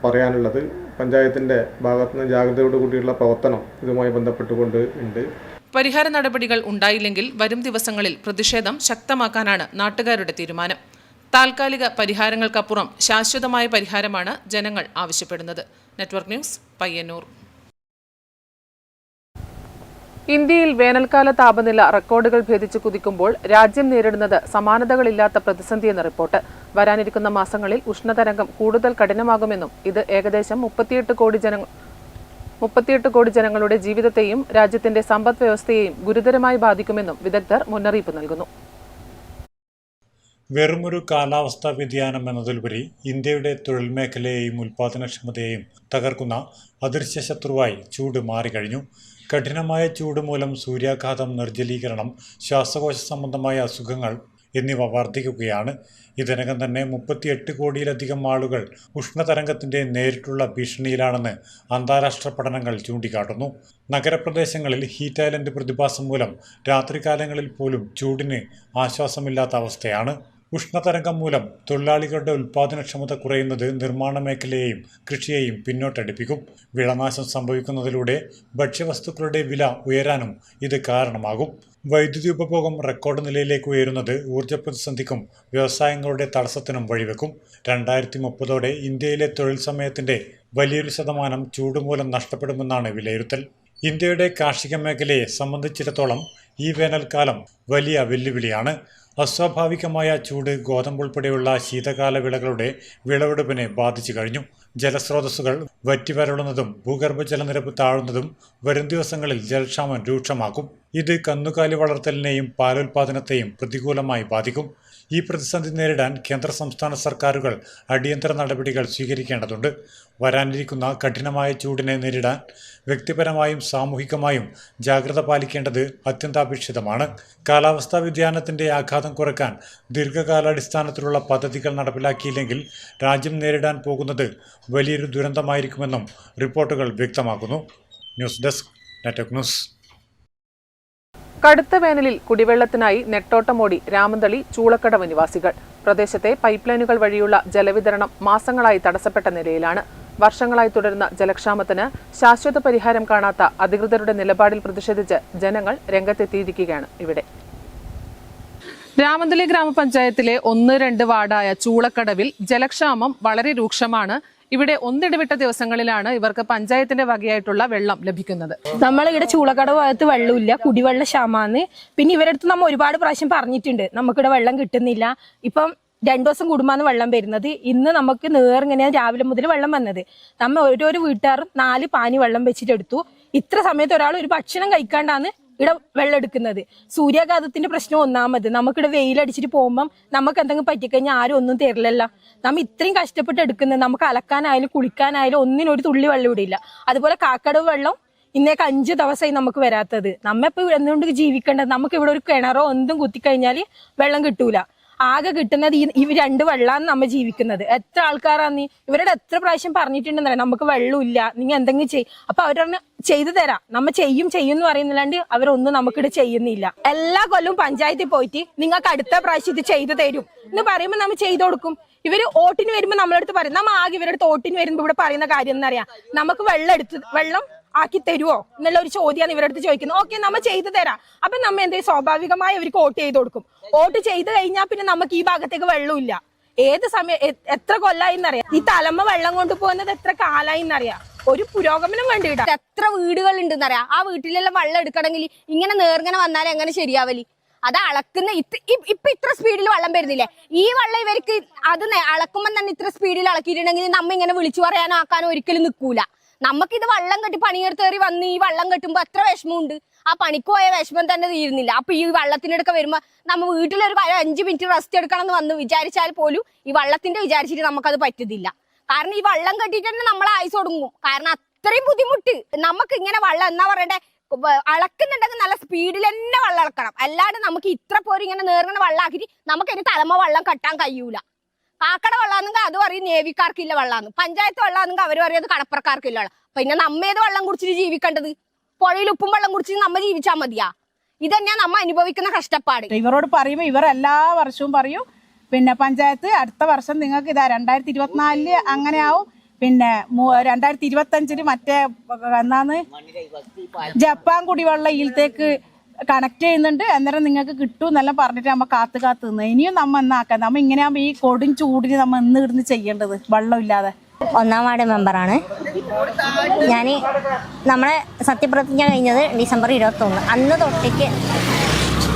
പറയാനുള്ളത്. പഞ്ചായത്തിൻ്റെ ഭാഗത്തുനിന്ന് ജാഗ്രതയോടു കൂടിയുള്ള പ്രവർത്തനം ഇതുമായി ബന്ധപ്പെട്ടുകൊണ്ട് ഉണ്ട്. പരിഹാര നടപടികൾ ഉണ്ടായില്ലെങ്കിൽ വരും ദിവസങ്ങളിൽ പ്രതിഷേധം ശക്തമാക്കാനാണ് നാട്ടുകാരുടെ തീരുമാനം. താൽക്കാലിക പരിഹാരങ്ങൾക്കപ്പുറം ശാശ്വതമായ പരിഹാരമാണ് ജനങ്ങൾ ആവശ്യപ്പെടുന്നത്. Network news, Payyanur. ഇന്ത്യയിൽ വേനൽക്കാല താപനില റെക്കോർഡുകൾ ഭേദിച്ച് കുതിക്കുമ്പോൾ രാജ്യം നേരിടുന്നത് സമാനതകളില്ലാത്ത പ്രതിസന്ധിയെന്ന റിപ്പോർട്ട്. വരാനിരിക്കുന്ന മാസങ്ങളിൽ ഉഷ്ണതരംഗം കൂടുതൽ കഠിനമാകുമെന്നും ഇത് ഏകദേശം 38 കോടി ജനങ്ങളുടെ ജീവിതത്തെയും രാജ്യത്തിന്റെ സമ്പദ് വ്യവസ്ഥയെയും ഗുരുതരമായി ബാധിക്കുമെന്നും വിദഗ്ധർ മുന്നറിയിപ്പ് നൽകുന്നു. വെറുമൊരു കാലാവസ്ഥാ വ്യതിയാനം എന്നതിലുപരി ഇന്ത്യയുടെ തൊഴിൽ മേഖലയെയും ഉൽപ്പാദനക്ഷമതയെയും തകർക്കുന്ന അദൃശ്യ ശത്രുവായി ചൂട് മാറിക്കഴിഞ്ഞു. കഠിനമായ ചൂട് മൂലം സൂര്യാഘാതം, നിർജ്ജലീകരണം, ശ്വാസകോശ സംബന്ധമായ അസുഖങ്ങൾ എന്നിവ വർദ്ധിക്കുകയാണ്. ഇതിനകം തന്നെ 38 കോടിയിലധികം ആളുകൾ ഉഷ്ണതരംഗത്തിന്റെ നേരിട്ടുള്ള ഭീഷണിയിലാണെന്ന് അന്താരാഷ്ട്ര പഠനങ്ങൾ ചൂണ്ടിക്കാട്ടുന്നു. നഗരപ്രദേശങ്ങളിൽ ഹീറ്റ് ഐലൻഡ് പ്രതിഭാസം മൂലം രാത്രികാലങ്ങളിൽ പോലും ചൂടിന് ആശ്വാസമില്ലാത്ത അവസ്ഥയാണ്. ഉഷ്ണതരംഗം മൂലം തൊഴിലാളികളുടെ ഉൽപ്പാദനക്ഷമത കുറയുന്നത് നിർമ്മാണ മേഖലയെയും കൃഷിയെയും പിന്നോട്ടടിപ്പിക്കും. വിളനാശം സംഭവിക്കുന്നതിലൂടെ ഭക്ഷ്യവസ്തുക്കളുടെ വില ഉയരാനും ഇത് കാരണമാകും. വൈദ്യുതി ഉപഭോഗം റെക്കോർഡ് നിലയിലേക്ക് ഉയരുന്നത് ഊർജ്ജ പ്രതിസന്ധിക്കും വ്യവസായങ്ങളുടെ തടസ്സത്തിനും വഴിവെക്കും. 2030 ഇന്ത്യയിലെ തൊഴിൽ സമയത്തിന്റെ വലിയൊരു ശതമാനം ചൂട് മൂലം നഷ്ടപ്പെടുമെന്നാണ് വിലയിരുത്തൽ. ഇന്ത്യയുടെ കാർഷിക മേഖലയെ സംബന്ധിച്ചിടത്തോളം ഈ വേനൽക്കാലം വലിയ വെല്ലുവിളിയാണ്. അസ്വാഭാവികമായ ചൂട് ഗോതമ്പുൾപ്പെടെയുള്ള ശീതകാല വിളകളുടെ വിളവെടുപ്പിനെ ബാധിച്ചു കഴിഞ്ഞു. ജലസ്രോതസ്സുകൾ വറ്റിവരളുന്നതും ഭൂഗർഭ ജലനിരപ്പ് താഴുന്നതും വരും ദിവസങ്ങളിൽ ജലക്ഷാമം രൂക്ഷമാക്കും. ഇത് കന്നുകാലി വളർത്തലിനെയും പാലുൽപാദനത്തെയും പ്രതികൂലമായി ബാധിക്കും. ഈ പ്രതിസന്ധി നേരിടാൻ കേന്ദ്ര സംസ്ഥാന സർക്കാരുകൾ അടിയന്തര നടപടികൾ സ്വീകരിക്കേണ്ടതുണ്ട്. വരാനിരിക്കുന്ന കഠിനമായ ചൂടിനെ നേരിടാൻ വ്യക്തിപരമായും സാമൂഹികമായും ജാഗ്രത പാലിക്കേണ്ടത് അത്യന്താപേക്ഷിതമാണ്. കാലാവസ്ഥാ വ്യതിയാനത്തിന്റെ ആഘാതം കുറയ്ക്കാൻ ദീർഘകാലാടിസ്ഥാനത്തിലുള്ള പദ്ധതികൾ നടപ്പിലാക്കിയില്ലെങ്കിൽ രാജ്യം നേരിടാൻ പോകുന്നത് വലിയൊരു ദുരന്തമായിരിക്കുമെന്നും റിപ്പോർട്ടുകൾ വ്യക്തമാക്കുന്നു. News desk network news. കടുത്ത വേനലിൽ കുടിവെള്ളത്തിനായി നെട്ടോട്ടമോടി രാമന്തളി ചൂളക്കടവ് നിവാസികൾ. പ്രദേശത്തെ പൈപ്പ് ലൈനുകൾ വഴിയുള്ള ജലവിതരണം മാസങ്ങളായി തടസ്സപ്പെട്ട നിലയിലാണ്. വർഷങ്ങളായി തുടരുന്ന ജലക്ഷാമത്തിന് ശാശ്വത പരിഹാരം കാണാത്ത അധികൃതരുടെ നിലപാടിൽ പ്രതിഷേധിച്ച് ജനങ്ങൾ രംഗത്തെത്തിയിരിക്കുകയാണ്. ഇവിടെ രാമന്തളി ഗ്രാമപഞ്ചായത്തിലെ 1-2 വാർഡായ ചൂളക്കടവിൽ ജലക്ഷാമം വളരെ രൂക്ഷമാണ്. ഇവിടെ ഒന്നിടവിട്ട ദിവസങ്ങളിലാണ് ഇവർക്ക് പഞ്ചായത്തിന്റെ വകയായിട്ടുള്ള വെള്ളം ലഭിക്കുന്നത്. നമ്മളിവിടെ ചൂളക്കടവ് ഭാഗത്ത് വെള്ളമില്ല, കുടിവെള്ള ക്ഷാമാന്ന്. പിന്നെ ഇവരടുത്ത് നമ്മൾ ഒരുപാട് പ്രാവശ്യം പറഞ്ഞിട്ടുണ്ട്, നമുക്കിവിടെ വെള്ളം കിട്ടുന്നില്ല. ഇപ്പം 2 ദിവസം കൂടുമ്പോഴാണ് വെള്ളം വരുന്നത്. ഇന്ന് നമുക്ക് നേർങ്ങനെയാണ് രാവിലെ മുതൽ വെള്ളം വന്നത്. നമ്മൾ ഓരോരോ വീട്ടുകാരും 4 പാനി വെള്ളം വെച്ചിട്ട് എടുത്തു. ഇത്ര സമയത്ത് ഒരാൾ ഒരു ഭക്ഷണം കഴിക്കാണ്ടാണ് ഇവിടെ വെള്ളം എടുക്കുന്നത്. സൂര്യാഘാതത്തിന്റെ പ്രശ്നം ഒന്നാമത്. നമുക്കിവിടെ വെയിലടിച്ചിട്ട് പോകുമ്പം നമുക്ക് എന്തെങ്കിലും പറ്റിക്കഴിഞ്ഞാൽ ആരും ഒന്നും തരില്ലല്ലോ. നമ്മൾ ഇത്രയും കഷ്ടപ്പെട്ട് എടുക്കുന്നത്, നമുക്ക് അലക്കാനായാലും കുളിക്കാനായാലും ഒന്നിനും ഒരു തുള്ളി വെള്ളം ഇവിടെ ഇല്ല. അതുപോലെ കാക്കടവ് വെള്ളം ഇന്നേക്ക് 5 ദിവസമായി നമുക്ക് വരാത്തത്. നമ്മളിപ്പോൾ എന്തുകൊണ്ട് ജീവിക്കേണ്ടത്? നമുക്ക് ഇവിടെ ഒരു കിണറോ എന്തും കുത്തിക്കഴിഞ്ഞാൽ വെള്ളം കിട്ടൂല. ആകെ കിട്ടുന്നത് ഇവർ 2 വെള്ളമാണ് നമ്മൾ ജീവിക്കുന്നത്. എത്ര ആൾക്കാരാന്ന് ഇവരുടെ എത്ര പ്രാവശ്യം പറഞ്ഞിട്ടുണ്ടെന്നറിയാം, നമുക്ക് വെള്ളമില്ല, നിങ്ങൾ എന്തെങ്കിലും ചെയ്യും. അപ്പൊ അവരൊന്ന് ചെയ്തു തരാം, നമ്മൾ ചെയ്യും എന്ന് പറയുന്നില്ലാണ്ട് അവരൊന്നും നമുക്കിവിടെ ചെയ്യുന്നില്ല. എല്ലാ കൊല്ലവും പഞ്ചായത്തിൽ പോയിട്ട് നിങ്ങൾക്ക് അടുത്ത പ്രാവശ്യം ഇത് ചെയ്തു തരും എന്ന് പറയുമ്പോൾ നമ്മൾ ചെയ്തു കൊടുക്കും. ഇവര് ഓട്ടിന് വരുമ്പോൾ നമ്മളടുത്ത് പറയും, നമ്മ ആകെ ഇവരുടെ ഓട്ടിന് വരുമ്പോൾ ഇവിടെ പറയുന്ന കാര്യം എന്നറിയാം, നമുക്ക് വെള്ളം ആക്കി തരുമോ എന്നുള്ള ഒരു ചോദ്യമാണ് ഇവരടുത്ത് ചോദിക്കുന്നത്. ഓക്കെ, നമ്മൾ ചെയ്തു തരാം. അപ്പൊ നമ്മ എന്തെങ്കിലും സ്വാഭാവികമായി അവർക്ക് വോട്ട് ചെയ്ത് കൊടുക്കും. വോട്ട് ചെയ്ത് കഴിഞ്ഞാൽ പിന്നെ നമുക്ക് ഈ ഭാഗത്തേക്ക് വെള്ളമില്ല. ഏത് സമയം എത്ര കൊല്ലായി എന്നറിയാം. ഈ തലമ്മ വെള്ളം കൊണ്ടുപോകുന്നത് എത്ര കാലായി എന്നറിയാം. ഒരു പുരോഗമനം വേണ്ടിയിട്ടാ. എത്ര വീടുകൾ ഉണ്ടെന്നറിയാം. ആ വീട്ടിലെല്ലാം വെള്ളം എടുക്കണമെങ്കിൽ ഇങ്ങനെ നേർങ്ങനെ വന്നാലും എങ്ങനെ ശരിയാവലി? അത് അളക്കുന്ന ഇപ്പൊ ഇത്ര സ്പീഡിൽ വെള്ളം വരുന്നില്ലേ? ഈ വെള്ളം ഇവർക്ക് അത് അളക്കുമ്പോൾ തന്നെ ഇത്ര സ്പീഡിൽ അളക്കിയിട്ടുണ്ടെങ്കിൽ നമ്മ ഇങ്ങനെ വിളിച്ചു പറയാനോ ആക്കാനോ ഒരിക്കലും നിൽക്കൂല. നമുക്കിത് വെള്ളം കെട്ടി പണിയെടുത്തേറി വന്ന് ഈ വെള്ളം കെട്ടുമ്പോൾ എത്ര വിഷമമുണ്ട്. ആ പണിക്ക് പോയ വിഷമം തന്നെ തീരുന്നില്ല. അപ്പൊ ഈ വെള്ളത്തിനെടുക്ക വരുമ്പോ നമ്മ വീട്ടിലൊരു 5 മിനിറ്റ് റെസ്റ്റ് എടുക്കണം എന്ന് വന്ന് വിചാരിച്ചാൽ പോലും ഈ വെള്ളത്തിന്റെ വിചാരിച്ചിട്ട് നമുക്കത് പറ്റുന്നില്ല. കാരണം ഈ വെള്ളം കെട്ടിയിട്ട് തന്നെ നമ്മളെ ആയുസ് ഒടുങ്ങും. കാരണം അത്രയും ബുദ്ധിമുട്ട്. നമുക്ക് ഇങ്ങനെ വെള്ളം എന്നാ പറയണ്ടേ, അളക്കുന്നുണ്ടെങ്കിൽ നല്ല സ്പീഡിൽ തന്നെ വെള്ളം അളക്കണം. അല്ലാണ്ട് നമുക്ക് ഇത്ര പോലും ഇങ്ങനെ നേർങ്ങനെ വെള്ളം ആക്കിയിട്ട് നമുക്ക് ഇനി തലമ വെള്ളം കെട്ടാൻ കഴിയൂല. കാക്കട വെള്ളാണെങ്കിൽ അത് പറയും നേവിക്കാർക്കില്ല വെള്ളാന്ന്, പഞ്ചായത്ത് വെള്ളാണെങ്കിൽ അവർ പറയും അത് കടപ്പുറക്കാർക്കില്ല വെള്ളം. പിന്നെ നമ്മേത് വെള്ളം കുടിച്ചിട്ട് ജീവിക്കേണ്ടത്? പുഴയിൽ ഉപ്പും വെള്ളം കുടിച്ചിട്ട് നമ്മ ജീവിച്ചാൽ മതിയാ? ഇതന്നെയാ നമ്മ അനുഭവിക്കുന്ന കഷ്ടപ്പാട്. ഇവരോട് പറയുമ്പോൾ ഇവർ എല്ലാ വർഷവും പറയും, പിന്നെ പഞ്ചായത്ത് അടുത്ത വർഷം നിങ്ങൾക്ക് ഇതാ 2024 അങ്ങനെ ആവും, പിന്നെ 2025 മറ്റേ എന്നാന്ന് ജപ്പാൻ കുടിവെള്ളം ഇതിലേക്ക് കണക്ട് ചെയ്യുന്നുണ്ട്, അന്നേരം നിങ്ങൾക്ക് കിട്ടും എന്നെല്ലാം പറഞ്ഞിട്ട് നമ്മ കാത്തു നിന്ന് ഇനിയും നമ്മ എന്നാക്കാം. നമ്മ ഇങ്ങനെ ആകുമ്പോൾ ഈ കൊടും ചൂടിന് നമ്മ ഇന്ന് ചെയ്യേണ്ടത് വെള്ളമില്ലാതെ. 1-ാം വാർഡ് മെമ്പറാണ് ഞാൻ. നമ്മളെ സത്യപ്രതിജ്ഞ കഴിഞ്ഞത് ഡിസംബർ 21. അന്ന് തൊട്ടേക്ക്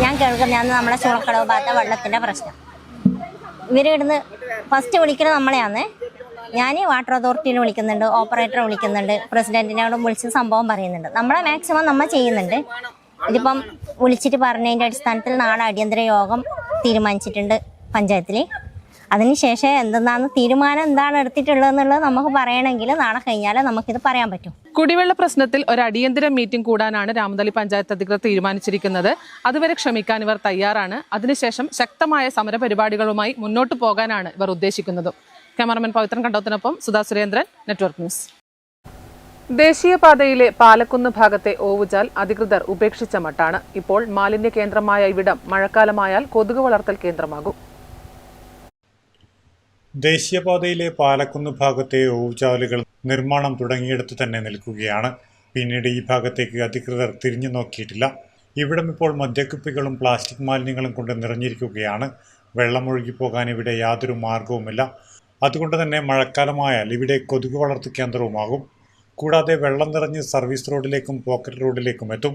ഞാൻ കേൾക്കുന്നതാണ് നമ്മളെ ചൂളക്കടവ് ഭാഗത്തെ വെള്ളത്തിൻ്റെ പ്രശ്നം. ഇവരിടുന്ന് ഫസ്റ്റ് വിളിക്കുന്നത് നമ്മളെയാണ്. ഞാൻ വാട്ടർ അതോറിറ്റിനെ വിളിക്കുന്നുണ്ട്, ഓപ്പറേറ്ററെ വിളിക്കുന്നുണ്ട്, പ്രസിഡന്റിനോട് വിളിച്ച് സംഭവം പറയുന്നുണ്ട്. നമ്മളെ മാക്സിമം നമ്മൾ ചെയ്യുന്നുണ്ട്. ഇതിപ്പം വിളിച്ചിട്ട് പറഞ്ഞതിൻ്റെ അടിസ്ഥാനത്തിൽ നാളെ അടിയന്തര യോഗം തീരുമാനിച്ചിട്ടുണ്ട് പഞ്ചായത്തിൽ. അതിനുശേഷം എന്തെന്നാണ് തീരുമാനം എന്താണ് എടുത്തിട്ടുള്ളതെന്നുള്ളത് നമുക്ക് പറയണമെങ്കിൽ നാളെ കഴിഞ്ഞാൽ നമുക്കിത് പറയാൻ പറ്റും. കുടിവെള്ള പ്രശ്നത്തിൽ ഒരു അടിയന്തര മീറ്റിംഗ് കൂടാനാണ് രാമതളി പഞ്ചായത്ത് അധികൃതർ തീരുമാനിച്ചിരിക്കുന്നത്. അതുവരെ ക്ഷമിക്കാൻ ഇവർ തയ്യാറാണ്. അതിനുശേഷം ശക്തമായ സമരപരിപാടികളുമായി മുന്നോട്ട് പോകാനാണ് ഇവർ ഉദ്ദേശിക്കുന്നത്. ക്യാമറമാൻ പവിത്രൻ കണ്ടോത്തിനൊപ്പം സുധാ സുരേന്ദ്രൻ, നെറ്റ്വർക്ക് ന്യൂസ്. ദേശീയപാതയിലെ പാലക്കുന്ന് ഭാഗത്തെ ഓവുചാൽ അധികൃതർ ഉപേക്ഷിച്ച മട്ടാണ്. ഇപ്പോൾ മാലിന്യ കേന്ദ്രമായ ഇവിടം മഴക്കാലമായാൽ കൊതുക് വളർത്തൽ കേന്ദ്രമാകും. ദേശീയപാതയിലെ പാലക്കുന്ന് ഭാഗത്തെ ഓവുചാലുകൾ നിർമ്മാണം തുടങ്ങിയെടുത്ത് തന്നെ നിൽക്കുകയാണ്. പിന്നീട് ഈ ഭാഗത്തേക്ക് അധികൃതർ തിരിഞ്ഞു നോക്കിയിട്ടില്ല. ഇവിടം ഇപ്പോൾ മദ്യക്കുപ്പികളും പ്ലാസ്റ്റിക് മാലിന്യങ്ങളും കൊണ്ട് നിറഞ്ഞിരിക്കുകയാണ്. വെള്ളമൊഴുകിപ്പോകാൻ ഇവിടെ യാതൊരു മാർഗവുമില്ല. അതുകൊണ്ട് തന്നെ മഴക്കാലമായാൽ ഇവിടെ കൊതുക് വളർത്തു കേന്ദ്രവുമാകും. കൂടാതെ വെള്ളം നിറഞ്ഞ് സർവീസ് റോഡിലേക്കും പോക്കറ്റ് റോഡിലേക്കും എത്തും.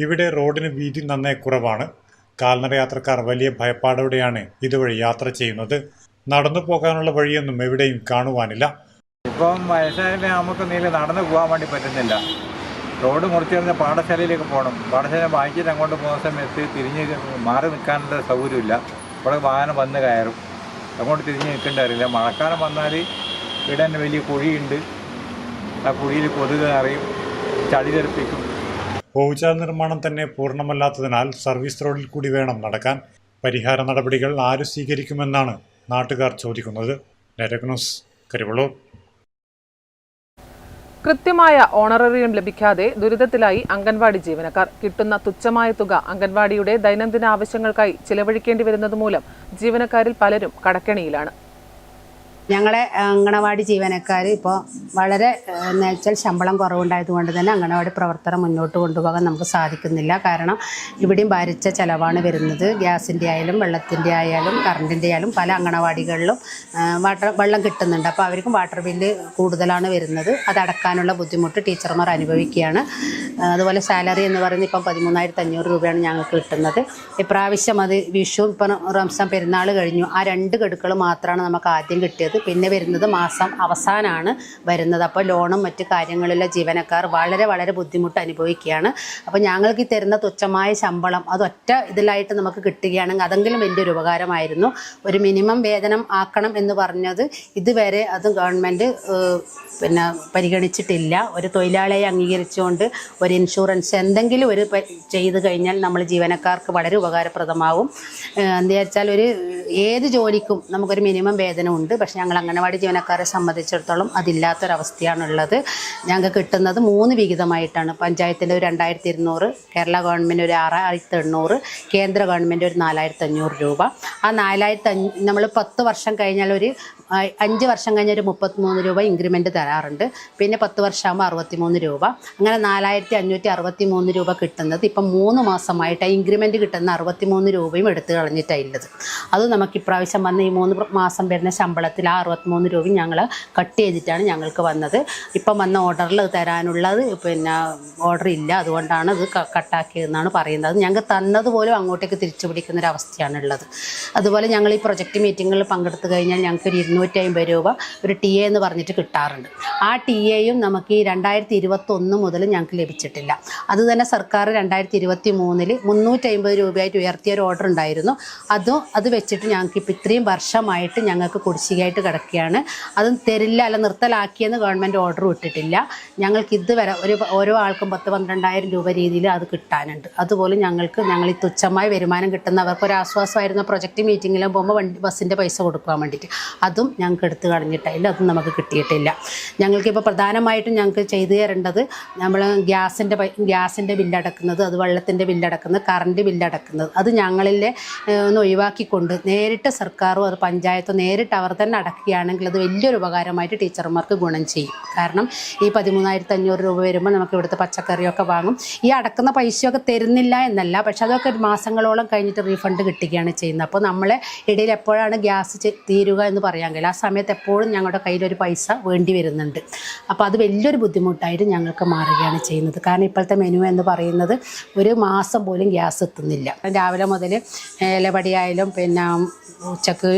ഇവിടെ റോഡിന് വീതി നന്നേ കുറവാണ്. കാൽനട യാത്രക്കാർ വലിയ ഭയപ്പാടോടെയാണ് ഇതുവഴി യാത്ര ചെയ്യുന്നത്. നടന്നു പോകാനുള്ള വഴിയൊന്നും എവിടെയും കാണുവാനില്ല. ഇപ്പം വയസ്സായാലും നമുക്ക് നീല നടന്നു പോകാൻ വേണ്ടി പറ്റുന്നില്ല. റോഡ് മുറിച്ചെറിഞ്ഞ പാഠശാലയിലേക്ക് പോകണം. പാഠശാല വായിച്ചിട്ട് അങ്ങോട്ട് പോകുന്ന സമയത്ത് തിരിഞ്ഞ് മാറി നിൽക്കാനുള്ള സൗകര്യമില്ല. ഇവിടെ വാഹനം വന്ന് കയറും. അങ്ങോട്ട് തിരിഞ്ഞ് നിൽക്കേണ്ട അറിയില്ല. മഴക്കാലം വന്നാൽ ഇവിടെ തന്നെ വലിയ കുഴിയുണ്ട്. ആ കുഴിയിൽ കൊതുക് അറിയും, ചളി തെറിപ്പിക്കും. ഓവുചാൽ നിർമ്മാണം തന്നെ പൂർണ്ണമല്ലാത്തതിനാൽ സർവീസ് റോഡിൽ കൂടി വേണം നടക്കാൻ. പരിഹാര നടപടികൾ ആര് സ്വീകരിക്കുമെന്നാണ് നാട്ടുകാർ ചോദിക്കുന്നത്. Network news, Karivellur. കൃത്യമായ ഓണററിയം ലഭിക്കാതെ ദുരിതത്തിലായി അംഗൻവാടി ജീവനക്കാർ. കിട്ടുന്ന തുച്ഛമായ തുക അംഗൻവാടിയുടെ ദൈനംദിന ആവശ്യങ്ങൾക്കായി ചിലവഴിക്കേണ്ടി വരുന്നത് മൂലം ജീവനക്കാരിൽ പലരും കടക്കെണിയിലാണ്. ഞങ്ങളെ അങ്കണവാടി ജീവനക്കാർ ഇപ്പോൾ വളരെ എന്നുവെച്ചാൽ ശമ്പളം കുറവുണ്ടായതുകൊണ്ട് തന്നെ അങ്കണവാടി പ്രവർത്തനം മുന്നോട്ട് കൊണ്ടുപോകാൻ നമുക്ക് സാധിക്കുന്നില്ല. കാരണം ഇവിടെയും ഭാരിച്ച ചിലവാണ് വരുന്നത്. ഗ്യാസിൻ്റെ ആയാലും വെള്ളത്തിൻ്റെ ആയാലും കറണ്ടിൻ്റെ ആയാലും പല അങ്കണവാടികളിലും വെള്ളം കിട്ടുന്നുണ്ട്. അപ്പോൾ അവർക്കും വാട്ടർ ബില്ല് കൂടുതലാണ് വരുന്നത്. അതടക്കാനുള്ള ബുദ്ധിമുട്ട് ടീച്ചർമാർ അനുഭവിക്കുകയാണ്. അതുപോലെ സാലറി എന്ന് പറയുന്നത് ഇപ്പം 13,500 രൂപയാണ് ഞങ്ങൾക്ക് കിട്ടുന്നത്. ഇപ്രാവശ്യം അത് വിഷു ഇപ്പം റംസാൻ പെരുന്നാൾ കഴിഞ്ഞു. ആ 2 ഗഡുക്കൾ മാത്രമാണ് നമുക്ക് ആദ്യം കിട്ടിയത്. പിന്നെ വരുന്നത് മാസം അവസാനമാണ് വരുന്നത്. അപ്പോൾ ലോണും മറ്റു കാര്യങ്ങളിലെ ജീവനക്കാർ വളരെ ബുദ്ധിമുട്ട് അനുഭവിക്കുകയാണ്. അപ്പോൾ ഞങ്ങൾക്ക് ഈ തരുന്ന തുച്ഛമായ ശമ്പളം അതൊറ്റ ഇതിലായിട്ട് നമുക്ക് കിട്ടുകയാണെങ്കിൽ അതെങ്കിലും വലിയൊരു ഉപകാരമായിരുന്നു. ഒരു മിനിമം വേതനം ആക്കണം എന്ന് പറഞ്ഞത് ഇതുവരെ അത് ഗവൺമെൻറ് പരിഗണിച്ചിട്ടില്ല. ഒരു തൊഴിലാളിയെ അംഗീകരിച്ചുകൊണ്ട് ഒരു ഇൻഷുറൻസ് എന്തെങ്കിലും ഒരു ചെയ്ത് കഴിഞ്ഞാൽ നമ്മൾ ജീവനക്കാർക്ക് വളരെ ഉപകാരപ്രദമാവും. എന്താ വെച്ചാൽ ഒരു ഏത് ജോലിക്കും നമുക്കൊരു മിനിമം വേതനമുണ്ട്. പക്ഷേ ഞങ്ങൾ അംഗനവാടി ജീവനക്കാരെ സംബന്ധിച്ചിടത്തോളം അതില്ലാത്തൊരവസ്ഥയാണുള്ളത്. ഞങ്ങൾക്ക് കിട്ടുന്നത് 3 വിഹിതമായിട്ടാണ്. പഞ്ചായത്തിൻ്റെ ഒരു 2,200, കേരള ഗവൺമെൻറ് ഒരു 6,800, കേന്ദ്ര ഗവൺമെൻറ് ഒരു 4,500 രൂപ. ആ 4,500 നമ്മൾ 10 വർഷം കഴിഞ്ഞാൽ ഒരു 5 വർഷം കഴിഞ്ഞൊരു 33 രൂപ ഇൻക്രിമെൻറ്റ് തരാറുണ്ട്. പിന്നെ 10 വർഷമാകുമ്പോൾ 63 രൂപ. അങ്ങനെ 4,563 രൂപ കിട്ടുന്നത് ഇപ്പം 3 മാസമായിട്ട് ഇൻക്രിമെൻറ്റ് കിട്ടുന്ന 63 രൂപയും എടുത്തു കളഞ്ഞിട്ടുള്ളത്. അത് നമുക്ക് ഇപ്രാവശ്യം വന്ന് ഈ 3 മാസം വരുന്ന ശമ്പളത്തിൽ ആ 63 രൂപയും ഞങ്ങൾ കട്ട് ചെയ്തിട്ടാണ് ഞങ്ങൾക്ക് വന്നത്. ഇപ്പം വന്ന ഓർഡറിൽ തരാനുള്ളത് ഓർഡർ ഇല്ല. അതുകൊണ്ടാണ് ഇത് കട്ടാക്കിയതെന്നാണ് പറയുന്നത്. അത് ഞങ്ങൾക്ക് തന്നതുപോലും അങ്ങോട്ടേക്ക് തിരിച്ചു പിടിക്കുന്നൊരവസ്ഥയാണുള്ളത്. അതുപോലെ ഞങ്ങൾ ഈ പ്രൊജക്റ്റ് മീറ്റിങ്ങിൽ പങ്കെടുത്തു കഴിഞ്ഞാൽ ഞങ്ങൾക്ക് ഒരു 250 രൂപ ഒരു TA എന്ന് പറഞ്ഞിട്ട് കിട്ടാറുണ്ട്. ആ TA-യും നമുക്ക് ഈ 2021 മുതൽ ഞങ്ങൾക്ക് ലഭിച്ചിട്ടില്ല. അത് തന്നെ സർക്കാർ 2023 350 രൂപയായിട്ട് ഉയർത്തിയൊരു ഓർഡർ ഉണ്ടായിരുന്നു. അത് വെച്ചിട്ട് ഞങ്ങൾക്ക് ഇപ്പം ഇത്രയും വർഷമായിട്ട് ഞങ്ങൾക്ക് കുടിശ്ശികയായിട്ട് കിടക്കുകയാണ്. അതും തരില്ല, അല്ല നിർത്തലാക്കിയെന്ന് ഗവൺമെൻറ് ഓർഡർ വിട്ടിട്ടില്ല. ഞങ്ങൾക്ക് ഇതുവരെ ഓരോ ആൾക്കും 10-12,000 രൂപ രീതിയിൽ അത് കിട്ടാനുണ്ട്. അതുപോലെ ഞങ്ങൾ ഈ തുച്ഛമായ വരുമാനം കിട്ടുന്നവർക്ക് ഒരു ആശ്വാസമായിരുന്ന പ്രൊജക്റ്റ് മീറ്റിങ്ങിലും പോകുമ്പോൾ ബസ്സിൻ്റെ പൈസ കൊടുക്കാൻ വേണ്ടിയിട്ട് അതും ഞങ്ങൾക്ക് എടുത്ത് കളഞ്ഞിട്ടില്ല. അതും നമുക്ക് കിട്ടിയിട്ടില്ല. ഞങ്ങൾക്കിപ്പോൾ പ്രധാനമായിട്ടും ഞങ്ങൾക്ക് ചെയ്തു തരേണ്ടത് നമ്മൾ ഗ്യാസിൻ്റെ ബില്ലടക്കുന്നത്, അത് വെള്ളത്തിൻ്റെ ബില്ലടക്കുന്നത്, കറണ്ട് ബില്ലടക്കുന്നത് അത് ഞങ്ങളിലെ ഒന്ന് ഒഴിവാക്കിക്കൊണ്ട് നേരിട്ട് സർക്കാരോ അത് പഞ്ചായത്തോ നേരിട്ട് അവർ തന്നെ അടക്കുകയാണെങ്കിൽ അത് വലിയൊരു ഉപകാരമായിട്ട് ടീച്ചർമാർക്ക് ഗുണം ചെയ്യും. കാരണം ഈ 13,500 രൂപ വരുമ്പോൾ നമുക്ക് ഇവിടുത്തെ പച്ചക്കറിയൊക്കെ വാങ്ങും. ഈ അടക്കുന്ന പൈസയൊക്കെ തരുന്നില്ല എന്നല്ല, പക്ഷെ അതൊക്കെ മാസങ്ങളോളം കഴിഞ്ഞിട്ട് റീഫണ്ട് കിട്ടുകയാണ് ചെയ്യുന്നത്. അപ്പോൾ നമ്മളെ ഇടയിൽ എപ്പോഴാണ് ഗ്യാസ് തീരുക എന്ന് പറയാൻ കഴിയില്ല. ആ സമയത്ത് എപ്പോഴും ഞങ്ങളുടെ കയ്യിലൊരു പൈസ വേണ്ടി വരുന്നുണ്ട്. അപ്പോൾ അത് വലിയൊരു ബുദ്ധിമുട്ടായിട്ട് ഞങ്ങൾക്ക് മാറുകയാണ് ചെയ്യുന്നത്. കാരണം ഇപ്പോഴത്തെ മെനു എന്ന് പറയുന്നത് ഒരു മാസം പോലും ഗ്യാസ് എത്തുന്നില്ല. രാവിലെ മുതൽ ഇലപടിയായാലും ഉച്ചക്ക്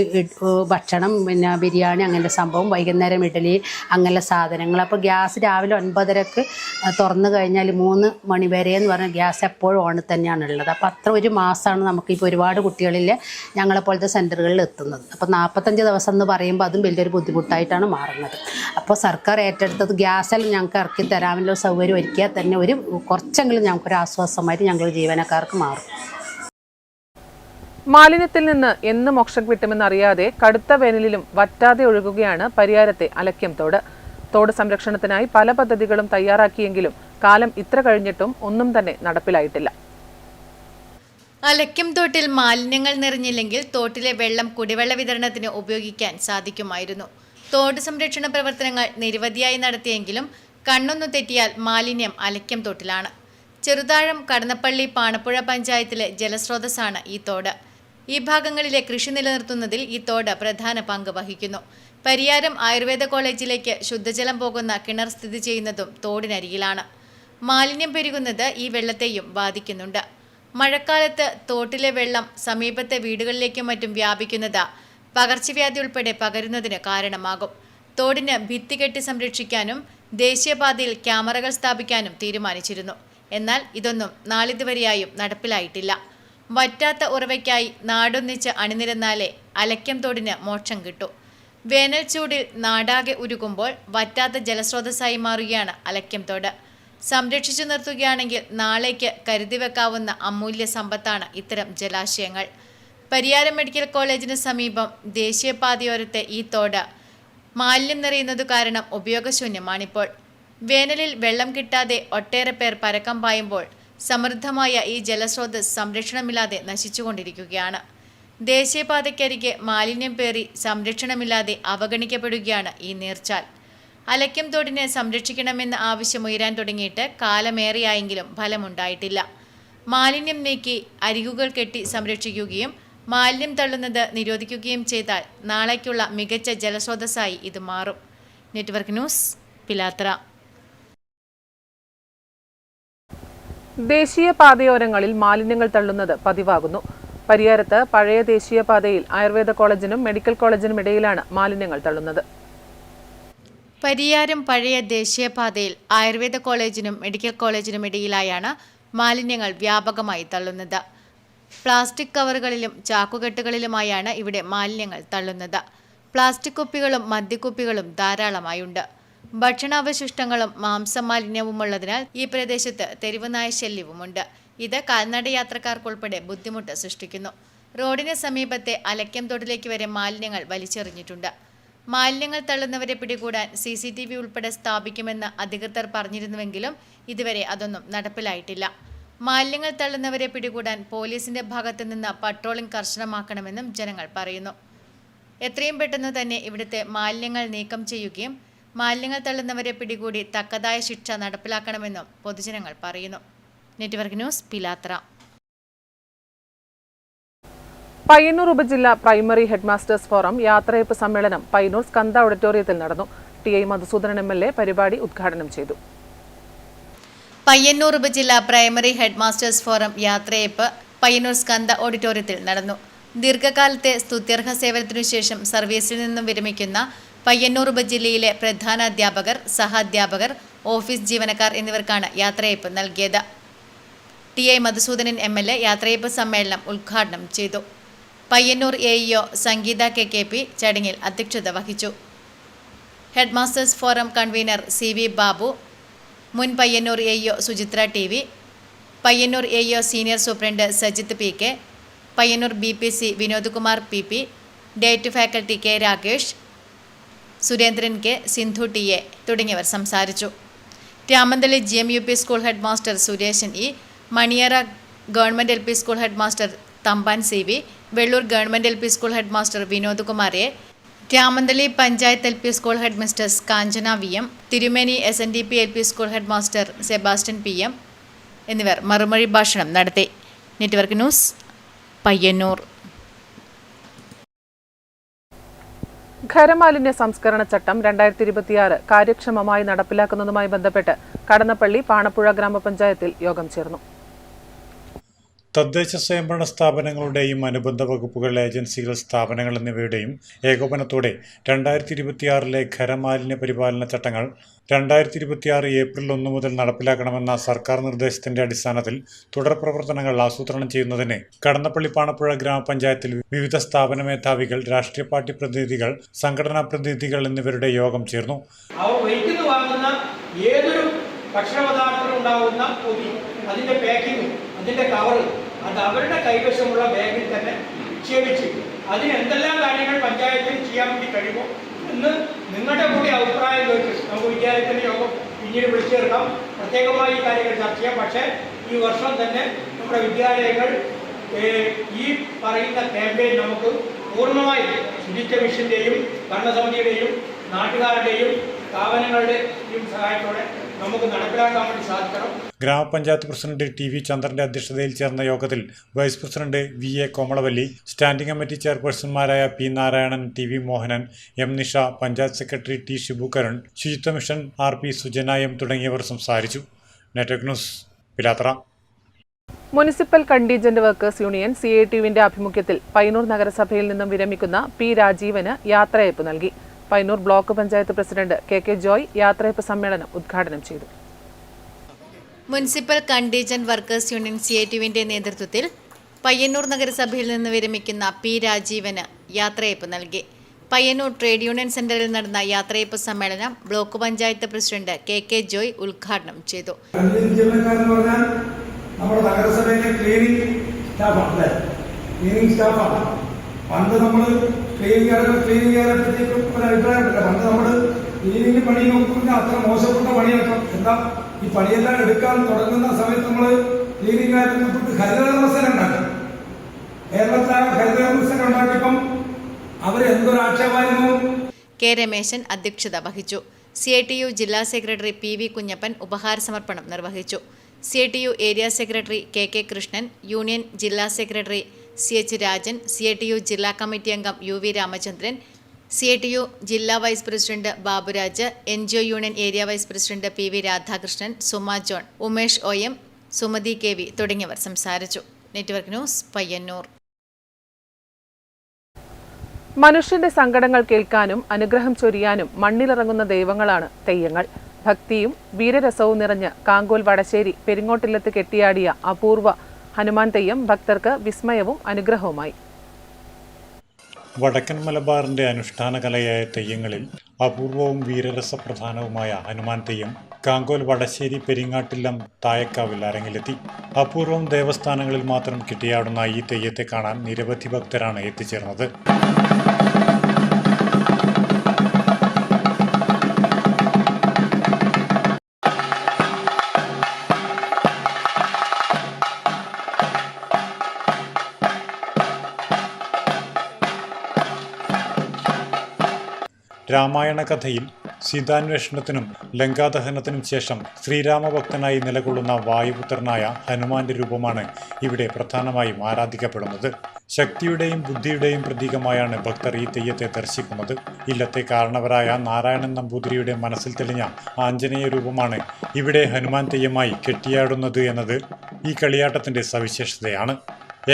ഭക്ഷണം ബിരിയാണി അങ്ങനത്തെ സംഭവം, വൈകുന്നേരം ഇഡലി അങ്ങനെ സാധനങ്ങൾ. അപ്പോൾ ഗ്യാസ് രാവിലെ 9:30 തുറന്നു കഴിഞ്ഞാൽ 3 മണി വരെ എന്ന് പറഞ്ഞാൽ ഗ്യാസ് എപ്പോഴും ഓൺ തന്നെയാണുള്ളത്. അപ്പോൾ അത്ര ഒരു മാസമാണ് നമുക്കിപ്പോൾ ഒരുപാട് കുട്ടികളിൽ ഞങ്ങളെപ്പോലത്തെ സെൻറ്ററുകളിൽ എത്തുന്നത്. അപ്പോൾ 45 ദിവസം എന്ന് പറയുമ്പോൾ അതും വലിയൊരു ബുദ്ധിമുട്ടായിട്ടാണ് മാറുന്നത്. അപ്പോൾ സർക്കാർ ഏറ്റെടുത്തത് ഗ്യാസെല്ലാം ഞങ്ങൾക്ക് ഇറക്കി തരാനുള്ള സൗകര്യം ഒരുക്കിയാൽ തന്നെ കുറച്ചെങ്കിലും ഞങ്ങൾക്കൊരു ആശ്വാസമായിട്ട് ഞങ്ങൾ ജീവനക്കാർക്ക് മാറും. മാലിന്യത്തിൽ നിന്ന് എന്ന് മോക്ഷം കിട്ടുമെന്നറിയാതെ കടുത്ത വേനലിലും വറ്റാതെ ഒഴുകുകയാണ് പരിയാരത്തെ അലക്യം തോട്. തോട് സംരക്ഷണത്തിനായി പല പദ്ധതികളും തയ്യാറാക്കിയെങ്കിലും കാലം ഇത്ര കഴിഞ്ഞിട്ടും ഒന്നും തന്നെ നടപ്പിലായിട്ടില്ല. അലക്യം തോട്ടിൽ മാലിന്യങ്ങൾ നിറഞ്ഞില്ലെങ്കിൽ തോട്ടിലെ വെള്ളം കുടിവെള്ള വിതരണത്തിന് ഉപയോഗിക്കാൻ സാധിക്കുമായിരുന്നു. തോട് സംരക്ഷണ പ്രവർത്തനങ്ങൾ നിരവധിയായി നടത്തിയെങ്കിലും കണ്ണൊന്നു തെറ്റിയാൽ മാലിന്യം അലക്യം തോട്ടിലാണ്. ചെറുതാഴം, കടന്നപ്പള്ളി, പാണപ്പുഴ പഞ്ചായത്തിലെ ജലസ്രോതസ്സാണ് ഈ തോട്. ഈ ഭാഗങ്ങളിലെ കൃഷി നിലനിർത്തുന്നതിൽ ഈ തോട് പ്രധാന പങ്ക് വഹിക്കുന്നു. പരിയാരം ആയുർവേദ കോളേജിലേക്ക് ശുദ്ധജലം പോകുന്ന കിണർ സ്ഥിതി ചെയ്യുന്നതും തോടിനരികിലാണ്. മാലിന്യം പെരുകുന്നത് ഈ വെള്ളത്തെയും ബാധിക്കുന്നുണ്ട്. മഴക്കാലത്ത് തോട്ടിലെ വെള്ളം സമീപത്തെ വീടുകളിലേക്കും മറ്റും വ്യാപിക്കുന്നത് പകർച്ചവ്യാധി ഉൾപ്പെടെ പകരുന്നതിന് കാരണമാകും. തോടിന് ഭിത്തി കെട്ടി സംരക്ഷിക്കാനും ദേശീയപാതയിൽ ക്യാമറകൾ സ്ഥാപിക്കാനും തീരുമാനിച്ചിരുന്നു. എന്നാൽ ഇതൊന്നും നാളിതുവരെയായും നടപ്പിലായിട്ടില്ല. വറ്റാത്ത ഉറവയ്ക്കായി നാടൊന്നിച്ച് അണിനിരന്നാലേ അലക്യം തോടിന് മോക്ഷം കിട്ടൂ. വേനൽ ചൂടിൽ നാടാകെ ഉരുകുമ്പോൾ വറ്റാത്ത ജലസ്രോതസ്സായി മാറുകയാണ് അലക്യം തോട്. സംരക്ഷിച്ചു നിർത്തുകയാണെങ്കിൽ നാളേക്ക് കരുതി വെക്കാവുന്ന അമൂല്യ സമ്പത്താണ് ഇത്തരം ജലാശയങ്ങൾ. പരിയാരം മെഡിക്കൽ കോളേജിന് സമീപം ദേശീയപാതയോരത്തെ ഈ തോട് മാലിന്യം നിറയുന്നതു കാരണം ഉപയോഗശൂന്യമാണിപ്പോൾ. വേനലിൽ വെള്ളം കിട്ടാതെ ഒട്ടേറെ പേർ പരക്കം പായുമ്പോൾ സമൃദ്ധമായ ഈ ജലസ്രോതസ് സംരക്ഷണമില്ലാതെ നശിച്ചുകൊണ്ടിരിക്കുകയാണ്. ദേശീയപാതയ്ക്കരികെ മാലിന്യം പേറി സംരക്ഷണമില്ലാതെ അവഗണിക്കപ്പെടുകയാണ് ഈ നീർച്ചാൽ. അലക്യം തോടിനെ സംരക്ഷിക്കണമെന്ന ആവശ്യം ഉയരാൻ തുടങ്ങിയിട്ട് കാലമേറെയായെങ്കിലും ഫലമുണ്ടായിട്ടില്ല. മാലിന്യം നീക്കി അരികുകൾ കെട്ടി സംരക്ഷിക്കുകയും മാലിന്യം തള്ളുന്നത് നിരോധിക്കുകയും ചെയ്താൽ നാളേക്കുള്ള മികച്ച ജലസ്രോതസ്സായി ഇത് മാറും. നെറ്റ്വർക്ക് ന്യൂസ്, പിലാത്ര. ദേശീയപാതയോരങ്ങളിൽ മാലിന്യങ്ങൾ തള്ളുന്നത് പതിവാകുന്നു. പരിയാരത്ത് പഴയ ദേശീയപാതയിൽ ആയുർവേദ കോളേജിനും മെഡിക്കൽ കോളേജിനും ഇടയിലാണ് മാലിന്യങ്ങൾ തള്ളുന്നത്. പരിയാരം പഴയ ദേശീയപാതയിൽ ആയുർവേദ കോളേജിനും മെഡിക്കൽ കോളേജിനും ഇടയിലായാണ് മാലിന്യങ്ങൾ വ്യാപകമായി തള്ളുന്നത്. പ്ലാസ്റ്റിക് കവറുകളിലും ചാക്കുകെട്ടുകളിലുമായാണ് ഇവിടെ മാലിന്യങ്ങൾ തള്ളുന്നത്. പ്ലാസ്റ്റിക് കുപ്പികളും മദ്യക്കുപ്പികളും ധാരാളമായുണ്ട്. ഭക്ഷണാവശിഷ്ടങ്ങളും മാംസമാലിന്യവുമുള്ളതിനാൽ ഈ പ്രദേശത്ത് തെരുവുനായ ശല്യവുമുണ്ട്. ഇത് കാൽനട യാത്രക്കാർക്കുൾപ്പെടെ ബുദ്ധിമുട്ട് സൃഷ്ടിക്കുന്നു. റോഡിന് സമീപത്തെ അലക്യം തോട്ടിലേക്ക് വരെ മാലിന്യങ്ങൾ വലിച്ചെറിഞ്ഞിട്ടുണ്ട്. മാലിന്യങ്ങൾ തള്ളുന്നവരെ പിടികൂടാൻ CCTV ഉൾപ്പെടെ സ്ഥാപിക്കുമെന്ന് അധികൃതർ പറഞ്ഞിരുന്നുവെങ്കിലും ഇതുവരെ അതൊന്നും നടപ്പിലായിട്ടില്ല. മാലിന്യങ്ങൾ തള്ളുന്നവരെ പിടികൂടാൻ പോലീസിന്റെ ഭാഗത്തു നിന്ന് പട്രോളിംഗ് കർശനമാക്കണമെന്നും ജനങ്ങൾ പറയുന്നു. എത്രയും പെട്ടെന്ന് തന്നെ ഇവിടുത്തെ മാലിന്യങ്ങൾ നീക്കം ചെയ്യുകയും മാലിന്യങ്ങൾ തള്ളുന്നവരെ പിടികൂടി തക്കതായ ശിക്ഷ നടപ്പിലാക്കണമെന്നും പൊതുജനങ്ങൾ പറയുന്നു. നെറ്റ്വർക്ക് ന്യൂസ്, പിലാത്ര. പയ്യന്നൂർ ഉപജില്ലാ പ്രൈമറി ഹെഡ്മാസ്റ്റേഴ്സ് ഫോറം യാത്രയപ്പ് സമ്മേളനം പയ്യന്നൂർ സ്കന്ദ ഓഡിറ്റോറിയത്തിൽ നടന്നു. TI മധുസൂദനൻ MLA പരിപാടി ഉദ്ഘാടനം ചെയ്തു. പയ്യന്നൂർ ഉപജില്ലാ പ്രൈമറി ഹെഡ്മാസ്റ്റേഴ്സ് ഫോറം യാത്രയപ്പ് പയ്യന്നൂർ സ്കന്ദ ഓഡിറ്റോറിയത്തിൽ നടന്നു. ദീർഘകാലത്തെ സ്തുത്യർഹ സേവനത്തിനു ശേഷം സർവീസിൽ നിന്നും വിരമിക്കുന്ന പയ്യന്നൂർ ഉപജില്ലയിലെ പ്രധാന അധ്യാപകർ, സഹാധ്യാപകർ, ഓഫീസ് ജീവനക്കാർ എന്നിവർക്കാണ് യാത്രയപ്പ് നൽകിയത്. TI മധുസൂദനൻ MLA യാത്രയപ്പ് സമ്മേളനം ഉദ്ഘാടനം ചെയ്തു. പയ്യന്നൂർ AEO സംഗീത KKP ചടങ്ങിൽ അധ്യക്ഷത വഹിച്ചു. Headmasters forum convener CV Babu, മുൻ Payyanur AEO Suchithra TV, Payyanur AEO senior superintendent Sajith PK, Payyanur BPC Vinod Kumar PP, DIET faculty K Rakesh, Surendran K, Sindhu TA തുടങ്ങിയവർ സംസാരിച്ചു. Ramanthali GMUP school head master Suresan E, Maniyara government LP school head master Thampan CV, Vellur government LP school head master Vinod Kumar A, Ramanthali panchayat LP school head mistress Kanchana VM, Thirumeni SNDP LP school head master Sebastian PM എന്നിവർ മറുമൊഴി ഭാഷണം നടത്തി. Network news, Payyanur. ഖരമാലിന്യ സംസ്കരണ ചട്ടം 2026 കാര്യക്ഷമമായി നടപ്പിലാക്കുന്നതുമായി ബന്ധപ്പെട്ട് കടന്നപ്പള്ളി പാണപ്പുഴ ഗ്രാമപഞ്ചായത്തിൽ യോഗം ചേർന്നു. തദ്ദേശ സ്വയംഭരണ സ്ഥാപനങ്ങളുടെയും അനുബന്ധ വകുപ്പുകൾ, ഏജൻസികൾ, സ്ഥാപനങ്ങൾ എന്നിവയുടെയും ഏകോപനത്തോടെ 2026 ഖരമാലിന്യ പരിപാലന ചട്ടങ്ങൾ 2026 ഏപ്രിൽ 1 മുതൽ നടപ്പിലാക്കണമെന്ന സർക്കാർ നിർദ്ദേശത്തിന്റെ അടിസ്ഥാനത്തിൽ തുടർ പ്രവർത്തനങ്ങൾ ആസൂത്രണം ചെയ്യുന്നതിന് കടന്നപ്പള്ളി പാണപ്പുഴ ഗ്രാമപഞ്ചായത്തിൽ വിവിധ സ്ഥാപന മേധാവികൾ, രാഷ്ട്രീയ പാർട്ടി പ്രതിനിധികൾ, സംഘടനാ പ്രതിനിധികൾ എന്നിവരുടെ യോഗം ചേർന്നു. അവർ വൈദ്യുതി വാങ്ങുന്ന ഏതൊരു ഭക്ഷണപദാർത്ഥത്തിലുണ്ടാകുന്ന പൊതി, അതിന്റെ പാക്കിങ്ങും അതിന്റെ കവറ് അത് അവരുടെ കൈവശമുള്ള ബാഗിൽ തന്നെ നിക്ഷേപിച്ച് അതിന് എന്തെല്ലാം കാര്യങ്ങൾ പഞ്ചായത്തിൽ ചെയ്യാൻ വേണ്ടി കഴിയുമോ എന്ന് നിങ്ങളുടെ കൂടി അഭിപ്രായം ചോദിച്ചു. നമുക്ക് വിദ്യാലയത്തിൻ്റെ യോഗം പിന്നീട് വിളിച്ചു ചേർക്കാം, പ്രത്യേകമായി ഈ കാര്യങ്ങൾ ചർച്ച ചെയ്യാം. പക്ഷേ ഈ വർഷം തന്നെ നമ്മുടെ വിദ്യാലയങ്ങൾ ഈ പറയുന്ന ക്യാമ്പയിൻ നമുക്ക് പൂർണ്ണമായി ശുചിത്വ മിഷന്റെയും ഭരണസമിതിയുടെയും നാട്ടുകാരുടെയും സ്ഥാപനങ്ങളുടെയും സഹായത്തോടെ നമുക്ക് നടപ്പിലാക്കാൻ വേണ്ടി സാധിക്കണം. ഗ്രാമപഞ്ചായത്ത് പ്രസിഡന്റ് TV ചന്ദ്രന്റെ അധ്യക്ഷതയിൽ ചേർന്ന യോഗത്തിൽ vice president VA Komalavalli, standing committee ചെയർപേഴ്സൺമാരായ P Narayanan, TV Mohanan, M Nisha, panchayat secretary T Shibukaran, ശുചിത്വ മിഷൻ RP സുജന M തുടങ്ങിയവർ സംസാരിച്ചു. Network news, Pilathara. Municipal contingent workers union CATUവിന്റെ ആഭിമുഖ്യത്തിൽ പയ്യന്നൂർ നഗരസഭയിൽ നിന്നും വിരമിക്കുന്ന P രാജീവന് യാത്രയയപ്പ് നൽകി. Payyanur block panchayat president KK Joy യാത്രയയപ്പ് സമ്മേളനം ഉദ്ഘാടനം ചെയ്തു. മുനിസിപ്പൽ കണ്ടീജന്റ് വർക്കേഴ്സ് യൂണിയൻ CATUവിന്റെ നേതൃത്വത്തിൽ പയ്യന്നൂർ നഗരസഭയിൽ നിന്ന് വിരമിക്കുന്ന P രാജീവന് യാത്രയയപ്പ് നൽകി. പയ്യന്നൂർ ട്രേഡ് യൂണിയൻ സെന്ററിൽ നടന്ന യാത്രയയപ്പ് സമ്മേളനം block panchayat president KK Joy ഉദ്ഘാടനം ചെയ്തു. നമ്മുടെ നഗരസഭയിലെ ക്ലീനിങ് സ്റ്റാഫാണ്. പണ്ട് നമ്മൾ ക്ലീനിങ്ങുകാരെ പറ്റിയിട്ടും ഒരു അഭിപ്രായമില്ല. പണ്ട് നമ്മൾ ക്ലീനിങ് പണി നോക്കുന്ന അത്ര മോശപ്പെട്ട പണിയാട്ടോ. എന്താ ഈ പണിയെല്ലാം എടുക്കാൻ തുടങ്ങുന്ന സമയത്ത് നമ്മൾ ക്ലീനിങ്ങുകാരെ ഹരിതകർമ്മസേന ഉണ്ടാക്കും. കേരളത്തിലെ ഹരിതകർമ്മസേന ഉണ്ടാക്കിയപ്പം അവരെന്തൊരു ആക്ഷേപമായിരുന്നു. K രമേശൻ അധ്യക്ഷത വഹിച്ചു. CATU ജില്ലാ സെക്രട്ടറി PV കുഞ്ഞപ്പൻ ഉപഹാര സമർപ്പണം നിർവഹിച്ചു. CATU area secretary KK Krishnan, union ജില്ലാ സെക്രട്ടറി CH രാജൻ, CATU ജില്ലാ കമ്മിറ്റി അംഗം UV രാമചന്ദ്രൻ, CATU ജില്ലാ vice president Baburaj, NGO union area vice president PV Radhakrishnan, Suma John, Umesh OM, Sumathi KV തുടങ്ങിയവർ സംസാരിച്ചു. Network news, Payyanur. മനുഷ്യന്റെ സങ്കടങ്ങൾ കേൾക്കാനും അനുഗ്രഹം ചൊരിയാനും മണ്ണിലിറങ്ങുന്ന ദൈവങ്ങളാണ് തെയ്യങ്ങൾ. ഭക്തിയും വീരരസവും നിറഞ്ഞ് കാങ്കോൽ വടശ്ശേരി പെരിങ്ങോട്ടില്ലത്ത് കെട്ടിയാടിയ അപൂർവ ഹനുമാൻ തെയ്യം ഭക്തർക്ക് വിസ്മയവും അനുഗ്രഹവുമായി. വടക്കൻ മലബാറിന്റെ അനുഷ്ഠാന കലയായ തെയ്യങ്ങളിൽ അപൂർവവും വീരരസപ്രധാനവുമായ ഹനുമാൻ തെയ്യം കാങ്കോൽ വടശ്ശേരി പെരിങ്ങാട്ടില്ലം തായക്കാവിൽ അരങ്ങിലെത്തി. അപൂർവം ദേവസ്ഥാനങ്ങളിൽ മാത്രം കെട്ടിയാടുന്ന ഈ തെയ്യത്തെ കാണാൻ നിരവധി ഭക്തരാണ് എത്തിച്ചേർന്നത്. രാമായണ കഥയിൽ സീതാന്വേഷണത്തിനും ലങ്കാദഹനത്തിനും ശേഷം ശ്രീരാമഭക്തനായി നിലകൊള്ളുന്ന വായുപുത്രനായ ഹനുമാന്റെ രൂപമാണ് ഇവിടെ പ്രധാനമായും ആരാധിക്കപ്പെടുന്നത്. ശക്തിയുടെയും ബുദ്ധിയുടെയും പ്രതീകമായാണ് ഭക്തർ ഈ തെയ്യത്തെ ദർശിക്കുന്നത്. ഇല്ലത്തെ കാരണവരായ നാരായണൻ നമ്പൂതിരിയുടെ മനസ്സിൽ തെളിഞ്ഞ ആഞ്ജനേയ രൂപമാണ് ഇവിടെ ഹനുമാൻ തെയ്യമായി കെട്ടിയാടുന്നത് എന്നത് ഈ കളിയാട്ടത്തിന്റെ സവിശേഷതയാണ്.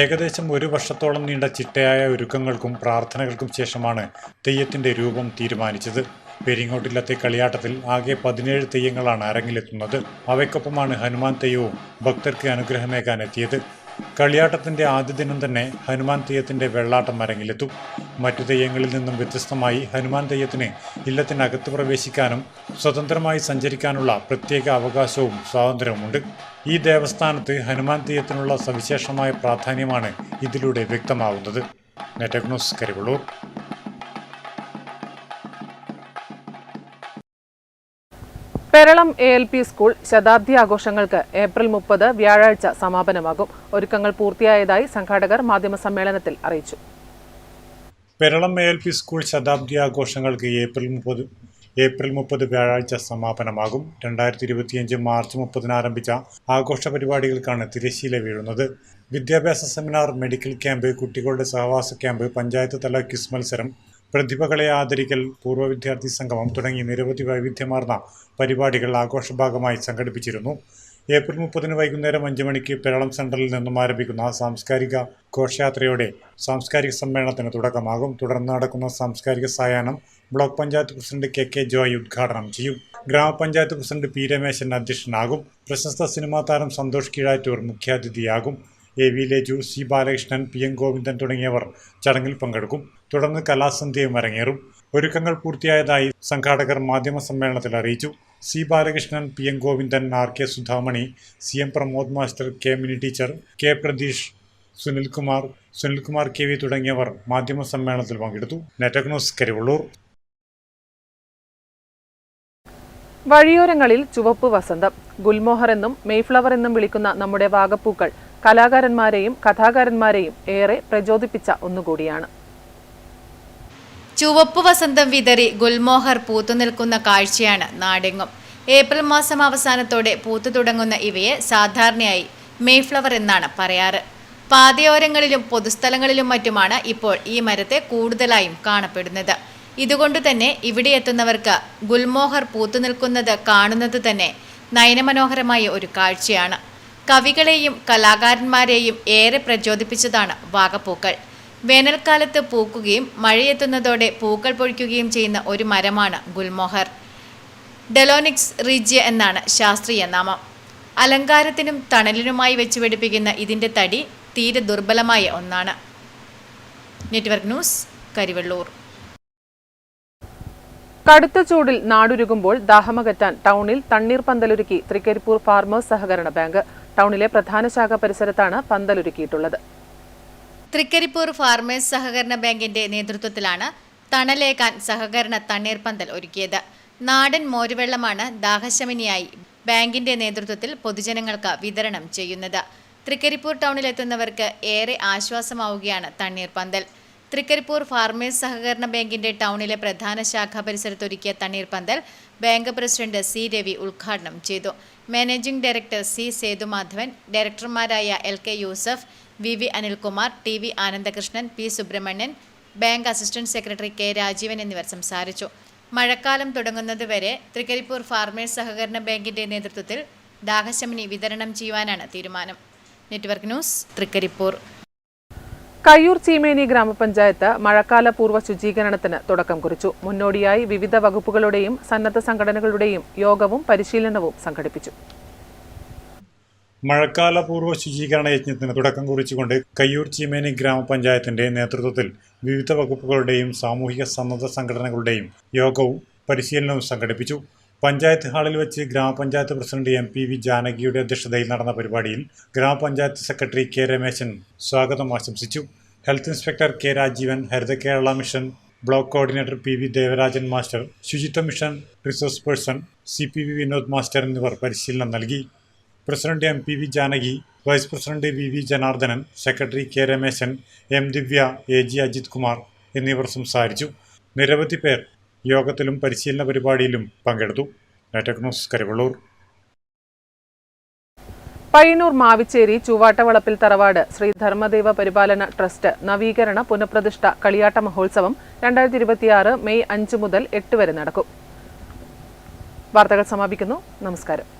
ഏകദേശം 1 വർഷത്തോളം നീണ്ട ചിട്ടയായ ഒരുക്കങ്ങൾക്കും പ്രാർത്ഥനകൾക്കും ശേഷമാണ് തെയ്യത്തിന്റെ രൂപം തീരുമാനിച്ചത്. പെരിങ്ങോട്ടില്ലത്തെ കളിയാട്ടത്തിൽ ആകെ 17 തെയ്യങ്ങളാണ് അരങ്ങിലെത്തുന്നത്. അവയ്ക്കൊപ്പമാണ് ഹനുമാൻ തെയ്യവും ഭക്തർക്ക് അനുഗ്രഹമേകാൻ എത്തിയത്. കളിയാട്ടത്തിന്റെ ആദ്യ ദിനം തന്നെ ഹനുമാൻ തെയ്യത്തിന്റെ വെള്ളാട്ടം അരങ്ങിലെത്തും. മറ്റു തെയ്യങ്ങളിൽ നിന്നും വ്യത്യസ്തമായി ഹനുമാൻ തെയ്യത്തിന് ഇല്ലത്തിനകത്ത് പ്രവേശിക്കാനും സ്വതന്ത്രമായി സഞ്ചരിക്കാനുള്ള പ്രത്യേക അവകാശവും സ്വാതന്ത്ര്യവുമുണ്ട്. ഈ ദേവസ്ഥാനത്ത് ഹനുമാൻ തെയ്യത്തിനുള്ള സവിശേഷമായ പ്രാധാന്യമാണ് ഇതിലൂടെ വ്യക്തമാവുന്നത്. Network news, Karivellur. Peralam ALP school ശതാബ്ദി ആഘോഷങ്ങൾക്ക് ഏപ്രിൽ 30 വ്യാഴാഴ്ച സമാപനമാകും. ഒരുക്കങ്ങൾ പൂർത്തിയായതായി സംഘാടകർ മാധ്യമസമ്മേളനത്തിൽ അറിയിച്ചു. പെരളം ALP സ്കൂൾ ശതാബ്ദി ആഘോഷങ്ങൾക്ക് ഏപ്രിൽ 30 വ്യാഴാഴ്ച സമാപനമാകും. 2025 മാർച്ച് 30 ആരംഭിച്ച ആഘോഷ പരിപാടികൾക്കാണ് തിരശ്ശീല വീഴുന്നത്. വിദ്യാഭ്യാസ സെമിനാർ, മെഡിക്കൽ ക്യാമ്പ്, കുട്ടികളുടെ സഹവാസ ക്യാമ്പ്, പഞ്ചായത്ത് തല ക്വിസ് മത്സരം, പ്രതിഭകളെ ആദരിക്കൽ, പൂർവ്വ വിദ്യാർത്ഥി സംഗമം തുടങ്ങി നിരവധി വൈവിധ്യമാർന്ന പരിപാടികൾ ആഘോഷഭാഗമായി സംഘടിപ്പിച്ചിരുന്നു. ഏപ്രിൽ 30 വൈകുന്നേരം 5 മണിക്ക് പേരളം സെൻട്രലിൽ നിന്നും ആരംഭിക്കുന്ന സാംസ്കാരിക ഘോഷയാത്രയോടെ സാംസ്കാരിക സമ്മേളനത്തിന് തുടക്കമാകും. തുടർന്ന് നടക്കുന്ന സാംസ്കാരിക സായാഹ്നം block panchayat president K Joy ഉദ്ഘാടനം ചെയ്യും. ഗ്രാമപഞ്ചായത്ത് പ്രസിഡന്റ് പി രമേശൻ അധ്യക്ഷനാകും. പ്രശസ്ത സിനിമാ താരം സന്തോഷ് കീഴാറ്റൂർ മുഖ്യാതിഥിയാകും. AV Leju, C Balakrishnan, PM Govindan തുടങ്ങിയവർ ചടങ്ങിൽ പങ്കെടുക്കും. തുടർന്ന് കലാസന്ധ്യയും അരങ്ങേറും. ഒരുക്കങ്ങൾ പൂർത്തിയായതായി സംഘാടകർ മാധ്യമ സമ്മേളനത്തിൽ അറിയിച്ചു. C Balakrishnan, PM Govindan, RK Sudhamani, CM Pramod master, K mini teacher, K Pratheesh, Sunilkumar KV തുടങ്ങിയവർ മാധ്യമ സമ്മേളനത്തിൽ പങ്കെടുത്തു. Network news, Karivellur. വഴിയോരങ്ങളിൽ ചുവപ്പ് വസന്തം. ഗുൽമോഹർ എന്നും മെയ്ഫ്ലവർ എന്നും വിളിക്കുന്ന നമ്മുടെ വാഗപ്പൂക്കൾ കലാകാരന്മാരെയും കഥാകാരന്മാരെയും ഏറെ പ്രചോദിപ്പിച്ച ഒന്നുകൂടിയാണ്. ചുവപ്പ് വസന്തം വിതറി ഗുൽമോഹർ പൂത്തുനിൽക്കുന്ന കാഴ്ചയാണ് നാടെങ്ങും. ഏപ്രിൽ മാസം അവസാനത്തോടെ പൂത്തു തുടങ്ങുന്ന ഇവയെ സാധാരണയായി മെയ്ഫ്ലവർ എന്നാണ് പറയാറ്. പാതയോരങ്ങളിലും പൊതുസ്ഥലങ്ങളിലും മറ്റുമാണ് ഇപ്പോൾ ഈ മരത്തെ കൂടുതലായും കാണപ്പെടുന്നത്. ഇതുകൊണ്ട് തന്നെ ഇവിടെ എത്തുന്നവർക്ക് ഗുൽമോഹർ പൂത്തുനിൽക്കുന്നത് കാണുന്നത് തന്നെ നയനമനോഹരമായ ഒരു കാഴ്ചയാണ്. കവികളെയും കലാകാരന്മാരെയും ഏറെ പ്രചോദിപ്പിച്ചതാണ് വാഗപ്പൂക്കൾ. വേനൽക്കാലത്ത് പൂക്കുകയും മഴയെത്തുന്നതോടെ പൂക്കൾ പൊഴിക്കുകയും ചെയ്യുന്ന ഒരു മരമാണ് ഗുൽമോഹർ. ഡെലോനിക്സ് റിജിയ എന്നാണ് ശാസ്ത്രീയ നാമം. അലങ്കാരത്തിനും തണലിനുമായി വെച്ച് പിടിപ്പിക്കുന്ന ഇതിൻ്റെ തടി തീരെ ദുർബലമായ ഒന്നാണ്. Network news, Karivellur. കടുത്ത ചൂടിൽ നാടുരുകുമ്പോൾ ദാഹമകറ്റാൻ ടൗണിൽ തണ്ണീർ പന്തലൊരുക്കി തൃക്കരിപ്പൂർ ഫാർമേഴ്സ് സഹകരണ ബാങ്ക്. ടൗണിലെ പ്രധാന ശാഖ പരിസരത്താണ് പന്തലൊരുക്കിയിട്ടുള്ളത്. തൃക്കരിപ്പൂർ ഫാർമേഴ്സ് സഹകരണ ബാങ്കിന്റെ നേതൃത്വത്തിലാണ് തണലേക്കാൻ സഹകരണ തണ്ണീർപന്തൽ ഒരുക്കിയത്. നാടൻ മോരുവെള്ളമാണ് ദാഹശമനിയായി ബാങ്കിന്റെ നേതൃത്വത്തിൽ പൊതുജനങ്ങൾക്ക് വിതരണം ചെയ്യുന്നത്. തൃക്കരിപ്പൂർ ടൗണിലെത്തുന്നവർക്ക് ഏറെ ആശ്വാസമാവുകയാണ് തണ്ണീർപന്തൽ. തൃക്കരിപ്പൂർ ഫാർമേഴ്സ് സഹകരണ ബാങ്കിന്റെ ടൗണിലെ പ്രധാന ശാഖാ പരിസരത്തൊരുക്കിയ തണ്ണീർപന്തൽ ബാങ്ക് പ്രസിഡന്റ് C രവി ഉദ്ഘാടനം ചെയ്തു. മാനേജിംഗ് ഡയറക്ടർ C സേതുമാധവൻ, ഡയറക്ടർമാരായ LK Yusuf, VV Anilkumar, TV Anandakrishnan, P Subrahmanyan, bank assistant secretary K Rajeevan എന്നിവർ സംസാരിച്ചു. മഴക്കാലം തുടങ്ങുന്നതുവരെ തൃക്കരിപ്പൂർ ഫാർമേഴ്സ് സഹകരണ ബാങ്കിന്റെ നേതൃത്വത്തിൽ ദാഹശമനി വിതരണം ചെയ്യുവാനാണ് തീരുമാനം. Network news, Trikaripur. കയ്യൂർ ചീമേനി ഗ്രാമപഞ്ചായത്ത് മഴക്കാല പൂർവ്വ ശുചീകരണത്തിന് തുടക്കം കുറിച്ചു. മുന്നോടിയായി വിവിധ വകുപ്പുകളുടെയും സന്നദ്ധ സംഘടനകളുടെയും യോഗവും പരിശീലനവും സംഘടിപ്പിച്ചു. മഴക്കാല പൂർവ്വ ശുചീകരണ യജ്ഞത്തിന് തുടക്കം കുറിച്ചുകൊണ്ട് കയ്യൂർ ചീമേനി ഗ്രാമപഞ്ചായത്തിന്റെ നേതൃത്വത്തിൽ വിവിധ വകുപ്പുകളുടെയും സാമൂഹിക സന്നദ്ധ സംഘടനകളുടെയും യോഗവും പരിശീലനവും സംഘടിപ്പിച്ചു. പഞ്ചായത്ത് ഹാളിൽ വെച്ച് ഗ്രാമപഞ്ചായത്ത് പ്രസിഡന്റ് MPV ജാനകിയുടെ അധ്യക്ഷതയിൽ നടന്ന പരിപാടിയിൽ ഗ്രാമപഞ്ചായത്ത് സെക്രട്ടറി K രമേശൻ സ്വാഗതം ആശംസിച്ചു. Health inspector K Rajeevan, Haritha Kerala mission block coordinator PV Devarajan master, ശുചിത്വ mission resource person CPV Vinod master എന്നിവർ പരിശീലനം നൽകി. President MPV Janaki, vice president VV Janardhanan, secretary K Rameshan, M Divya, AG Ajith Kumar എന്നിവർ സംസാരിച്ചു. നിരവധി പേർ യോഗത്തിലും പരിശീലന പരിപാടിയിലും പങ്കെടുത്തു. Network news, Karivellur. പയ്യന്നൂർ മാവിച്ചേരി ചൂവാട്ടവളപ്പിൽ തറവാട് ശ്രീ ധർമ്മദേവ പരിപാലന ട്രസ്റ്റ് നവീകരണ പുനഃപ്രതിഷ്ഠ കളിയാട്ട മഹോത്സവം 2026 മെയ് 5 മുതൽ 8 വരെ നടക്കും. വാർത്തകൾ സമാപിക്കുന്നു. നമസ്കാരം.